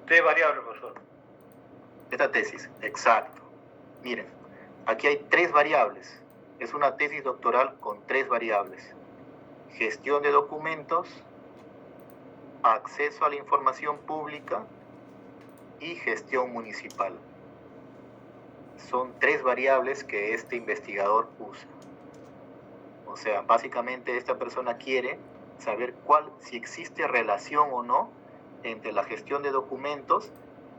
3 variables, profesor. Esta tesis, exacto. Miren, aquí hay 3 variables. Es una tesis doctoral con 3 variables. Gestión de documentos, acceso a la información pública y gestión municipal. Son 3 variables que este investigador usa. O sea, básicamente esta persona quiere saber si existe relación o no entre la gestión de documentos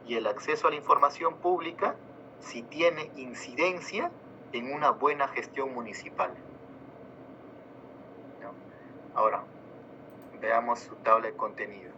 y el acceso a la información pública, si tiene incidencia en una buena gestión municipal. ¿No? Ahora, veamos su tabla de contenido.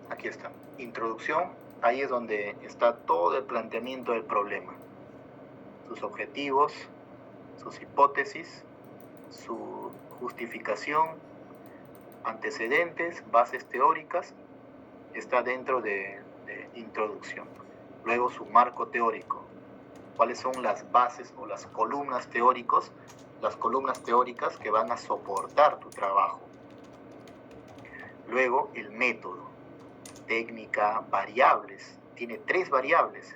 Aquí está, introducción, ahí es donde está todo el planteamiento del problema. Sus objetivos, sus hipótesis, su justificación, antecedentes, bases teóricas, está dentro de introducción. Luego su marco teórico. ¿Cuáles son las bases o las columnas teóricas que van a soportar tu trabajo? Luego el método, técnica, variables. Tiene 3 variables: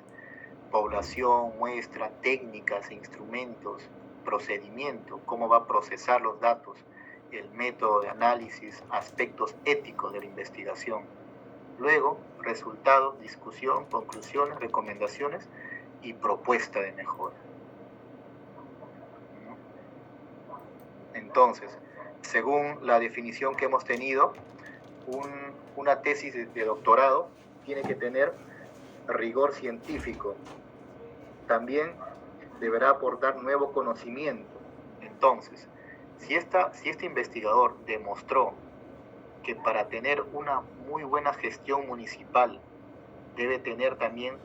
población, muestra, técnicas, instrumentos, procedimiento, cómo va a procesar los datos, el método de análisis, aspectos éticos de la investigación. Luego, resultados, discusión, conclusiones, recomendaciones y propuesta de mejora. Entonces, según la definición que hemos tenido, una tesis de doctorado tiene que tener rigor científico. También deberá aportar nuevo conocimiento. Entonces, si este investigador demostró que para tener una muy buena gestión municipal debe tener también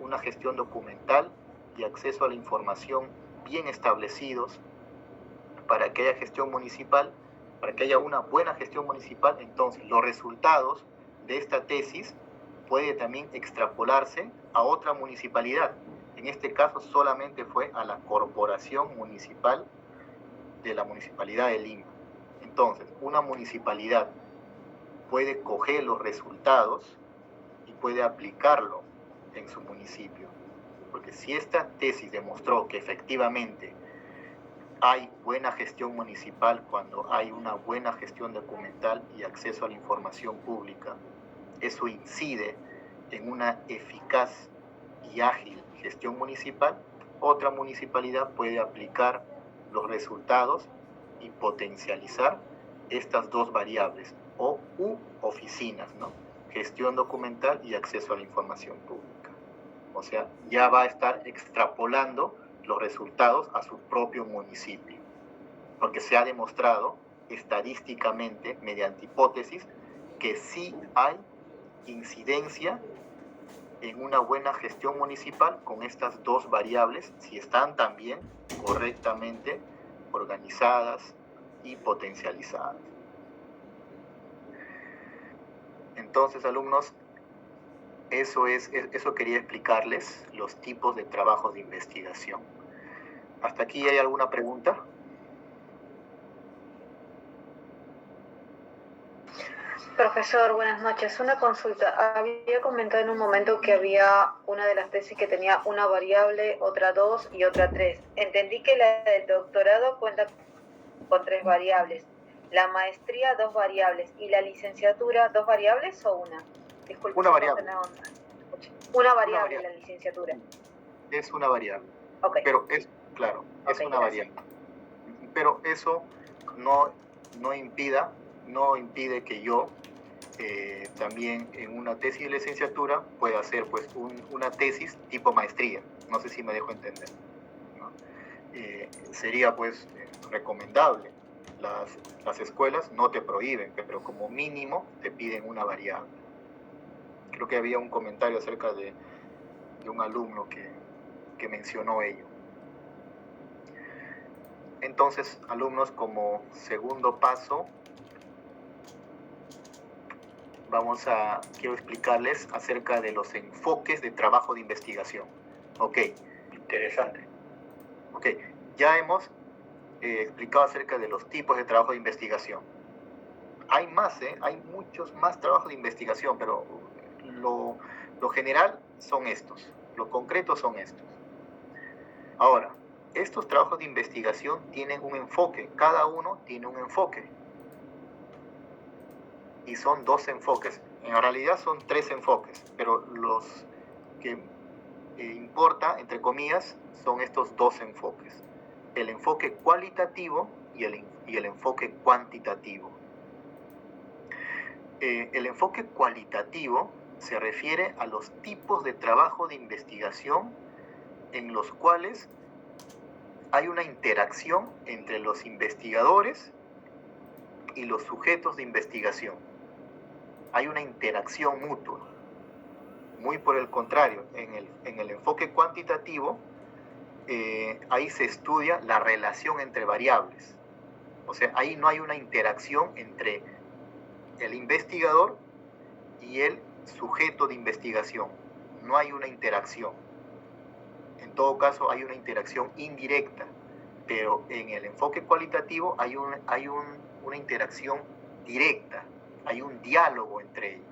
una gestión documental y acceso a la información bien establecidos para que haya gestión municipal, para que haya una buena gestión municipal, entonces los resultados de esta tesis puede también extrapolarse a otra municipalidad. En este caso solamente fue a la corporación municipal de la Municipalidad de Lima. Entonces, una municipalidad puede coger los resultados y puede aplicarlo en su municipio. Porque si esta tesis demostró que efectivamente hay buena gestión municipal cuando hay una buena gestión documental y acceso a la información pública, eso incide en una eficaz y ágil gestión municipal, otra municipalidad puede aplicar los resultados y potencializar estas 2 variables u oficinas, ¿no? Gestión documental y acceso a la información pública. O sea, ya va a estar extrapolando los resultados a su propio municipio, porque se ha demostrado estadísticamente, mediante hipótesis, que sí hay incidencia en una buena gestión municipal con estas 2 variables, si están también correctamente organizadas y potencializadas. Entonces, alumnos, eso quería explicarles, los tipos de trabajos de investigación. ¿Hasta aquí hay alguna pregunta? Profesor, buenas noches. Una consulta. Había comentado en un momento que había una de las tesis que tenía una variable, otra 2 y otra 3. Entendí que la del doctorado cuenta con 3 variables. La maestría, 2 variables. ¿Y la licenciatura, 2 variables o una? Disculpe. Una variable. Una variable la licenciatura. Es una variable. Okay. Pero es, claro, es una variable. Pero eso no impide que yo también en una tesis de licenciatura pueda hacer pues una tesis tipo maestría. No sé si me dejo entender, ¿no? Sería pues recomendable. Las escuelas no te prohíben, pero como mínimo te piden una variable. Creo que había un comentario acerca de un alumno que mencionó ello. Entonces, alumnos, como segundo paso, quiero explicarles acerca de los enfoques de trabajo de investigación. Ok. Interesante. Ok, ya hemos explicado acerca de los tipos de trabajo de investigación. Hay más, hay muchos más trabajos de investigación, pero lo general son estos, lo concreto son estos. Ahora, estos trabajos de investigación tienen un enfoque, cada uno tiene un enfoque. Y son 2 enfoques, en realidad son 3 enfoques, pero los que importa, entre comillas, son estos 2 enfoques. El enfoque cualitativo y el enfoque cuantitativo. El enfoque cualitativo se refiere a los tipos de trabajo de investigación en los cuales hay una interacción entre los investigadores y los sujetos de investigación. Hay una interacción mutua. Muy por el contrario, en el enfoque cuantitativo, ahí se estudia la relación entre variables. O sea, ahí no hay una interacción entre el investigador y el sujeto de investigación, no hay una interacción. En todo caso hay una interacción indirecta, pero en el enfoque cualitativo hay una interacción directa, hay un diálogo entre ellos.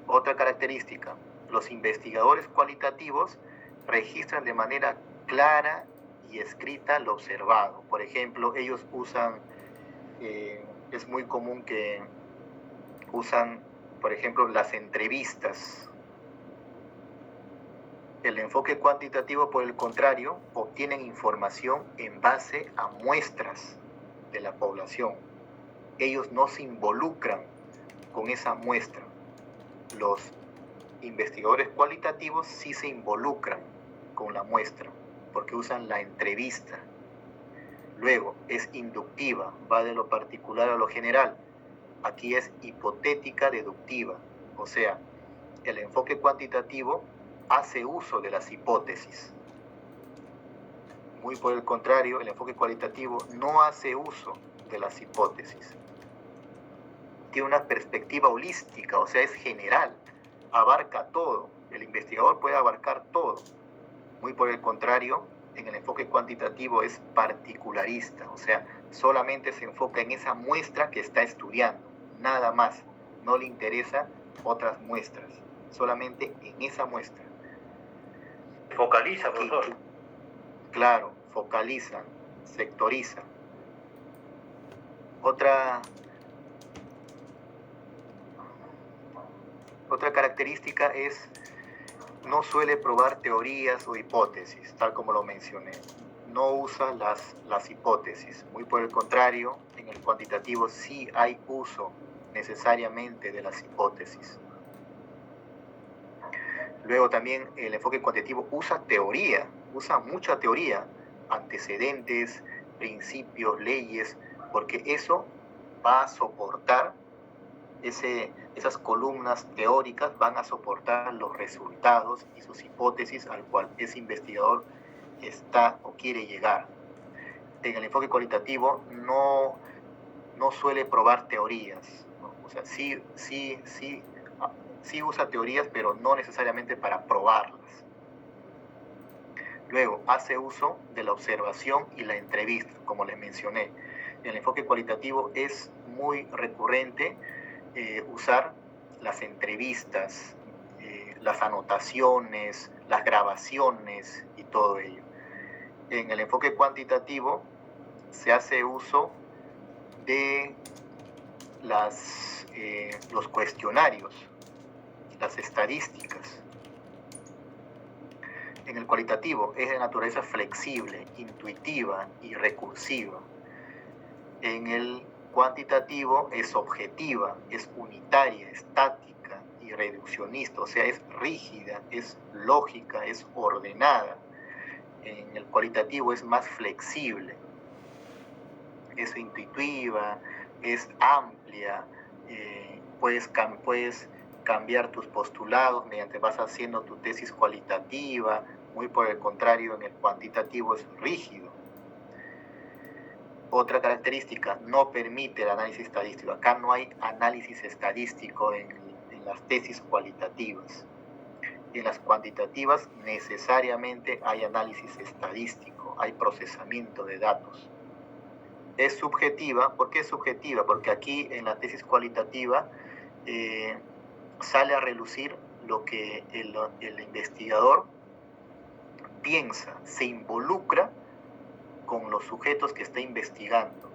Otra característica, los investigadores cualitativos registran de manera clara y escrita lo observado. Por ejemplo, ellos usan, es muy común que usan, por ejemplo, las entrevistas. El enfoque cuantitativo, por el contrario, obtienen información en base a muestras de la población. Ellos no se involucran con esa muestra. Los investigadores cualitativos sí se involucran con la muestra, porque usan la entrevista. Luego, es inductiva, va de lo particular a lo general. Aquí es hipotética deductiva, o sea, el enfoque cuantitativo hace uso de las hipótesis. Muy por el contrario, el enfoque cualitativo no hace uso de las hipótesis. Tiene una perspectiva holística, o sea, es general, abarca todo. El investigador puede abarcar todo. Muy por el contrario, en el enfoque cuantitativo es particularista, o sea, solamente se enfoca en esa muestra que está estudiando, nada más. No le interesa otras muestras, solamente en esa muestra. Focaliza, profesor. Claro, focaliza, sectoriza. Otra característica es, no suele probar teorías o hipótesis, tal como lo mencioné. No usa las hipótesis. Muy por el contrario, en el cuantitativo sí hay uso necesariamente de las hipótesis. Luego también el enfoque cuantitativo usa teoría, usa mucha teoría, antecedentes, principios, leyes, porque eso va a soportar, esas columnas teóricas van a soportar los resultados y sus hipótesis al cual ese investigador está o quiere llegar. En el enfoque cualitativo no suele probar teorías, ¿no? O sea, sí usa teorías, pero no necesariamente para probarlas. Luego, hace uso de la observación y la entrevista, como les mencioné. En el enfoque cualitativo es muy recurrente usar las entrevistas, las anotaciones, las grabaciones y todo ello. En el enfoque cuantitativo se hace uso de los cuestionarios, las estadísticas. En el cualitativo es de naturaleza flexible, intuitiva y recursiva. En el cuantitativo es objetiva, es unitaria, estática y reduccionista, o sea, es rígida, es lógica, es ordenada. En el cualitativo es más flexible, es intuitiva, es amplia, puedes cambiar tus postulados mediante vas haciendo tu tesis cualitativa. Muy por el contrario, en el cuantitativo es rígido. Otra característica, no permite el análisis estadístico. Acá no hay análisis estadístico en las tesis cualitativas. En las cuantitativas necesariamente hay análisis estadístico, hay procesamiento de datos. Es subjetiva. ¿Por qué es subjetiva? Porque aquí en la tesis cualitativa sale a relucir lo que el investigador piensa, se involucra con los sujetos que está investigando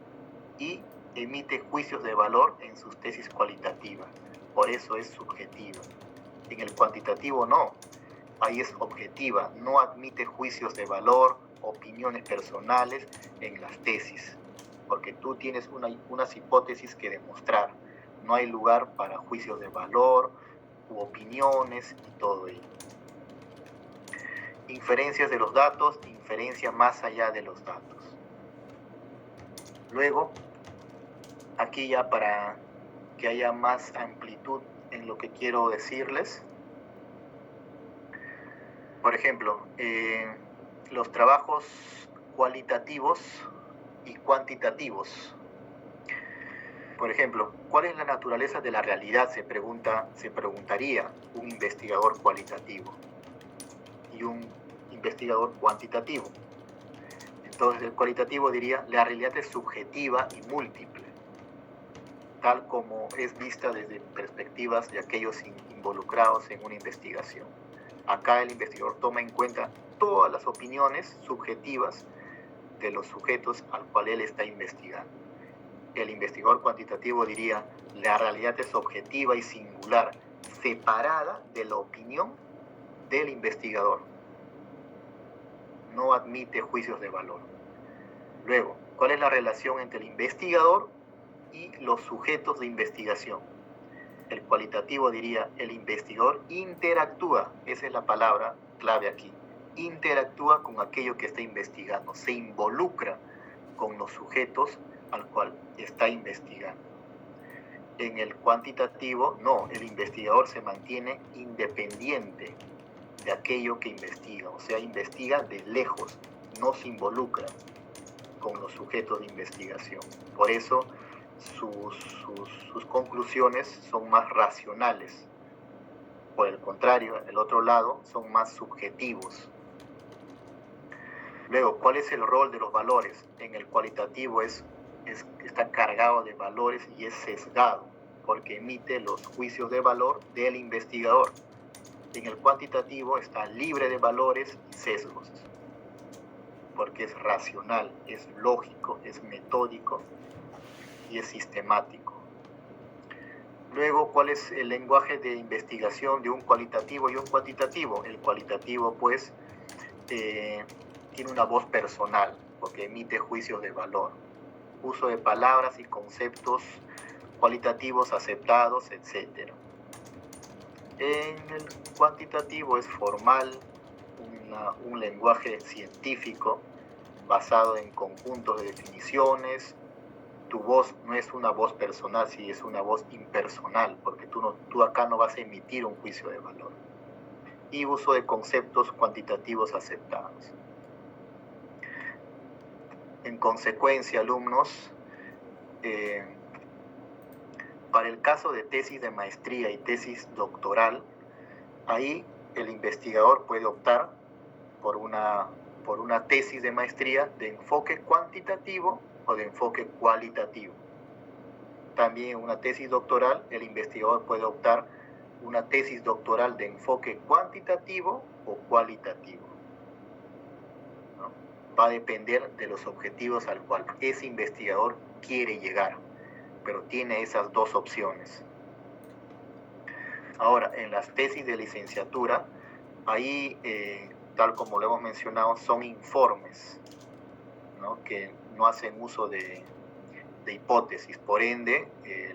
y emite juicios de valor en sus tesis cualitativas. Por eso es subjetiva. En el cuantitativo no, ahí es objetiva, no admite juicios de valor, opiniones personales en las tesis, porque tú tienes unas hipótesis que demostrar. No hay lugar para juicios de valor u opiniones y todo ello. Inferencias de los datos, inferencia más allá de los datos. Luego, aquí ya para que haya más amplitud en lo que quiero decirles, por ejemplo, los trabajos cualitativos y cuantitativos. Por ejemplo, ¿cuál es la naturaleza de la realidad? Se preguntaría un investigador cualitativo y un investigador cuantitativo. Entonces el cualitativo diría, la realidad es subjetiva y múltiple, tal como es vista desde perspectivas de aquellos involucrados en una investigación. Acá el investigador toma en cuenta todas las opiniones subjetivas de los sujetos al cual él está investigando. El investigador cuantitativo diría, la realidad es objetiva y singular, separada de la opinión del investigador. No admite juicios de valor. Luego, ¿cuál es la relación entre el investigador y los sujetos de investigación? El cualitativo diría, el investigador interactúa, esa es la palabra clave aquí, interactúa con aquello que está investigando, se involucra con los sujetos al cual está investigando. En el cuantitativo, no, el investigador se mantiene independiente de aquello que investiga, o sea, investiga de lejos, no se involucra con los sujetos de investigación. Por eso sus conclusiones son más racionales. Por el contrario, el otro lado son más subjetivos. Luego, ¿cuál es el rol de los valores? En el cualitativo está cargado de valores y es sesgado, porque emite los juicios de valor del investigador. En el cuantitativo está libre de valores y sesgos, porque es racional, es lógico, es metódico y es sistemático. Luego, ¿cuál es el lenguaje de investigación de un cualitativo y un cuantitativo? El cualitativo, pues, tiene una voz personal, porque emite juicios de valor. Uso de palabras y conceptos cualitativos aceptados, etc. En el cuantitativo es formal, un lenguaje científico basado en conjuntos de definiciones. Tu voz no es una voz personal, sí es una voz impersonal, porque tú acá no vas a emitir un juicio de valor. Y uso de conceptos cuantitativos aceptados. En consecuencia, alumnos, para el caso de tesis de maestría y tesis doctoral, ahí el investigador puede optar por una tesis de maestría de enfoque cuantitativo o de enfoque cualitativo. También una tesis doctoral, el investigador puede optar una tesis doctoral de enfoque cuantitativo o cualitativo. Va a depender de los objetivos al cual ese investigador quiere llegar, pero tiene esas dos opciones. Ahora, en las tesis de licenciatura, ahí, tal como lo hemos mencionado, son informes, ¿no? Que no hacen uso de hipótesis, por ende,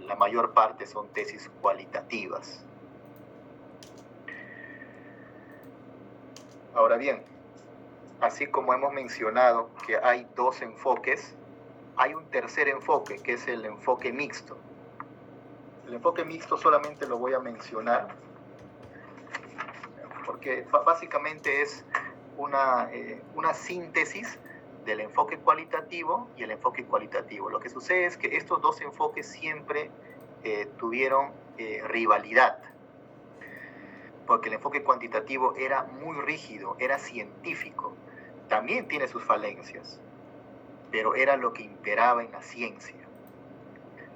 la mayor parte son tesis cualitativas. Ahora bien, así como hemos mencionado que hay dos enfoques, hay un tercer enfoque, que es el enfoque mixto. El enfoque mixto solamente lo voy a mencionar, porque básicamente es una síntesis del enfoque cualitativo y el enfoque cualitativo. Lo que sucede es que estos dos enfoques siempre tuvieron rivalidad, porque el enfoque cuantitativo era muy rígido, era científico, también tiene sus falencias, pero era lo que imperaba en la ciencia.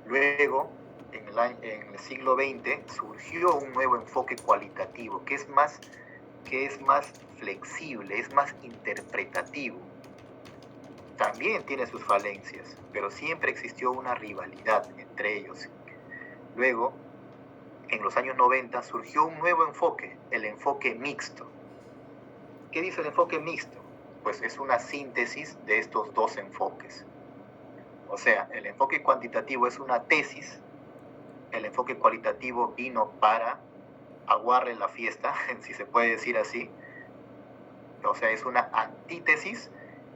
Luego, en el siglo XX, surgió un nuevo enfoque cualitativo, que es más flexible, es más interpretativo. También tiene sus falencias, pero siempre existió una rivalidad entre ellos. Luego, en los años 90, surgió un nuevo enfoque, el enfoque mixto. ¿Qué dice el enfoque mixto? Pues es una síntesis de estos dos enfoques. O sea, el enfoque cuantitativo es una tesis, el enfoque cualitativo vino para aguarle la fiesta, si se puede decir así. O sea, es una antítesis,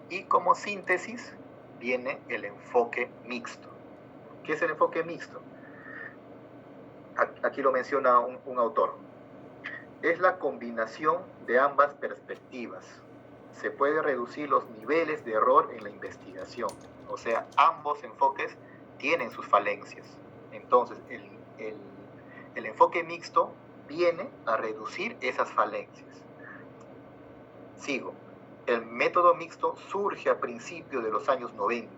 y como síntesis viene el enfoque mixto. ¿Qué es el enfoque mixto? Aquí lo menciona un autor. Es la combinación de ambas perspectivas. Se puede reducir los niveles de error en la investigación. O sea, ambos enfoques tienen sus falencias. Entonces, el enfoque mixto viene a reducir esas falencias. Sigo. El método mixto surge a principios de los años 90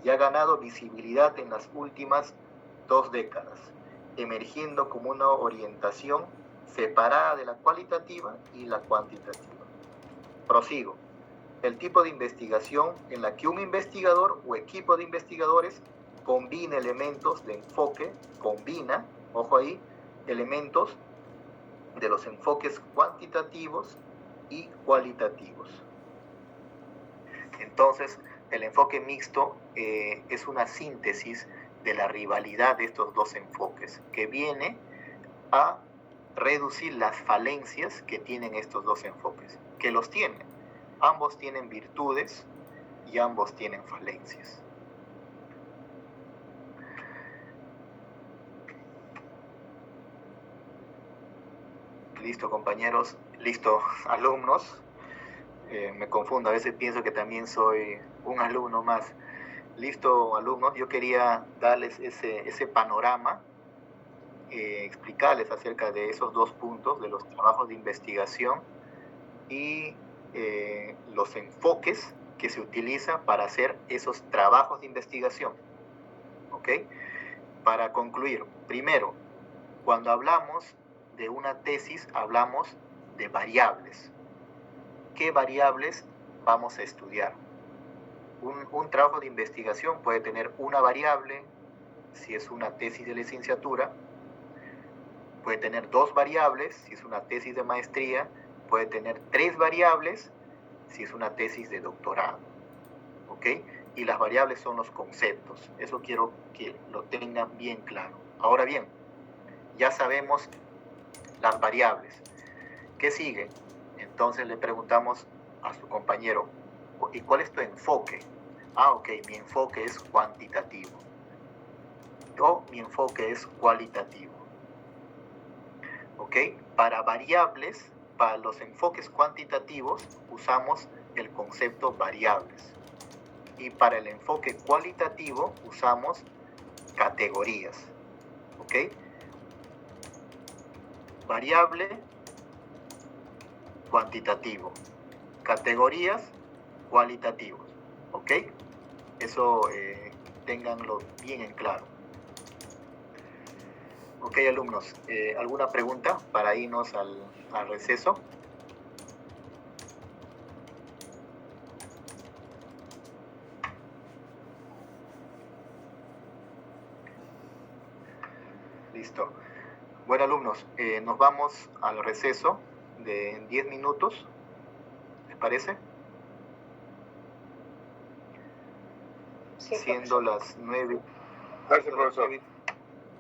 y ha ganado visibilidad en las últimas 2 décadas, emergiendo como una orientación separada de la cualitativa y la cuantitativa. Prosigo. El tipo de investigación en la que un investigador o equipo de investigadores combina elementos de enfoque, ojo ahí, elementos de los enfoques cuantitativos y cualitativos. Entonces, el enfoque mixto es una síntesis de la rivalidad de estos dos enfoques, que viene a reducir las falencias que tienen estos dos enfoques, que los tienen. Ambos tienen virtudes y ambos tienen falencias. Listo, compañeros, listo, alumnos. Me confundo, a veces pienso que también soy un alumno más. Listo, alumnos, yo quería darles ese panorama, explicarles acerca de esos 2 puntos, de los trabajos de investigación y los enfoques que se utilizan para hacer esos trabajos de investigación. ¿Ok? Para concluir, primero, cuando hablamos de una tesis, hablamos de variables. ¿Qué variables vamos a estudiar? Un trabajo de investigación puede tener una variable, si es una tesis de licenciatura, puede tener 2 variables, si es una tesis de maestría, puede tener 3 variables, si es una tesis de doctorado. ¿Ok? Y las variables son los conceptos. Eso quiero que lo tengan bien claro. Ahora bien, ya sabemos las variables. ¿Qué sigue? Entonces le preguntamos a su compañero, ¿y cuál es tu enfoque? Ah, ok, mi enfoque es cuantitativo. O mi enfoque es cualitativo. ¿Ok? Para variables, para los enfoques cuantitativos, usamos el concepto variables. Y para el enfoque cualitativo, usamos categorías. ¿Ok? Variable, cuantitativo. Categorías, cualitativos. ¿Ok? Eso ténganlo bien en claro. Ok, alumnos, ¿alguna pregunta para irnos al receso? Listo. Bueno, alumnos, nos vamos al receso de 10 minutos. ¿Les parece? Sí, siendo las 9. Gracias, profesor.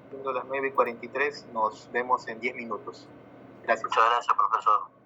Siendo las 9:43, nos vemos en 10 minutos. Gracias. Muchas gracias, profesor.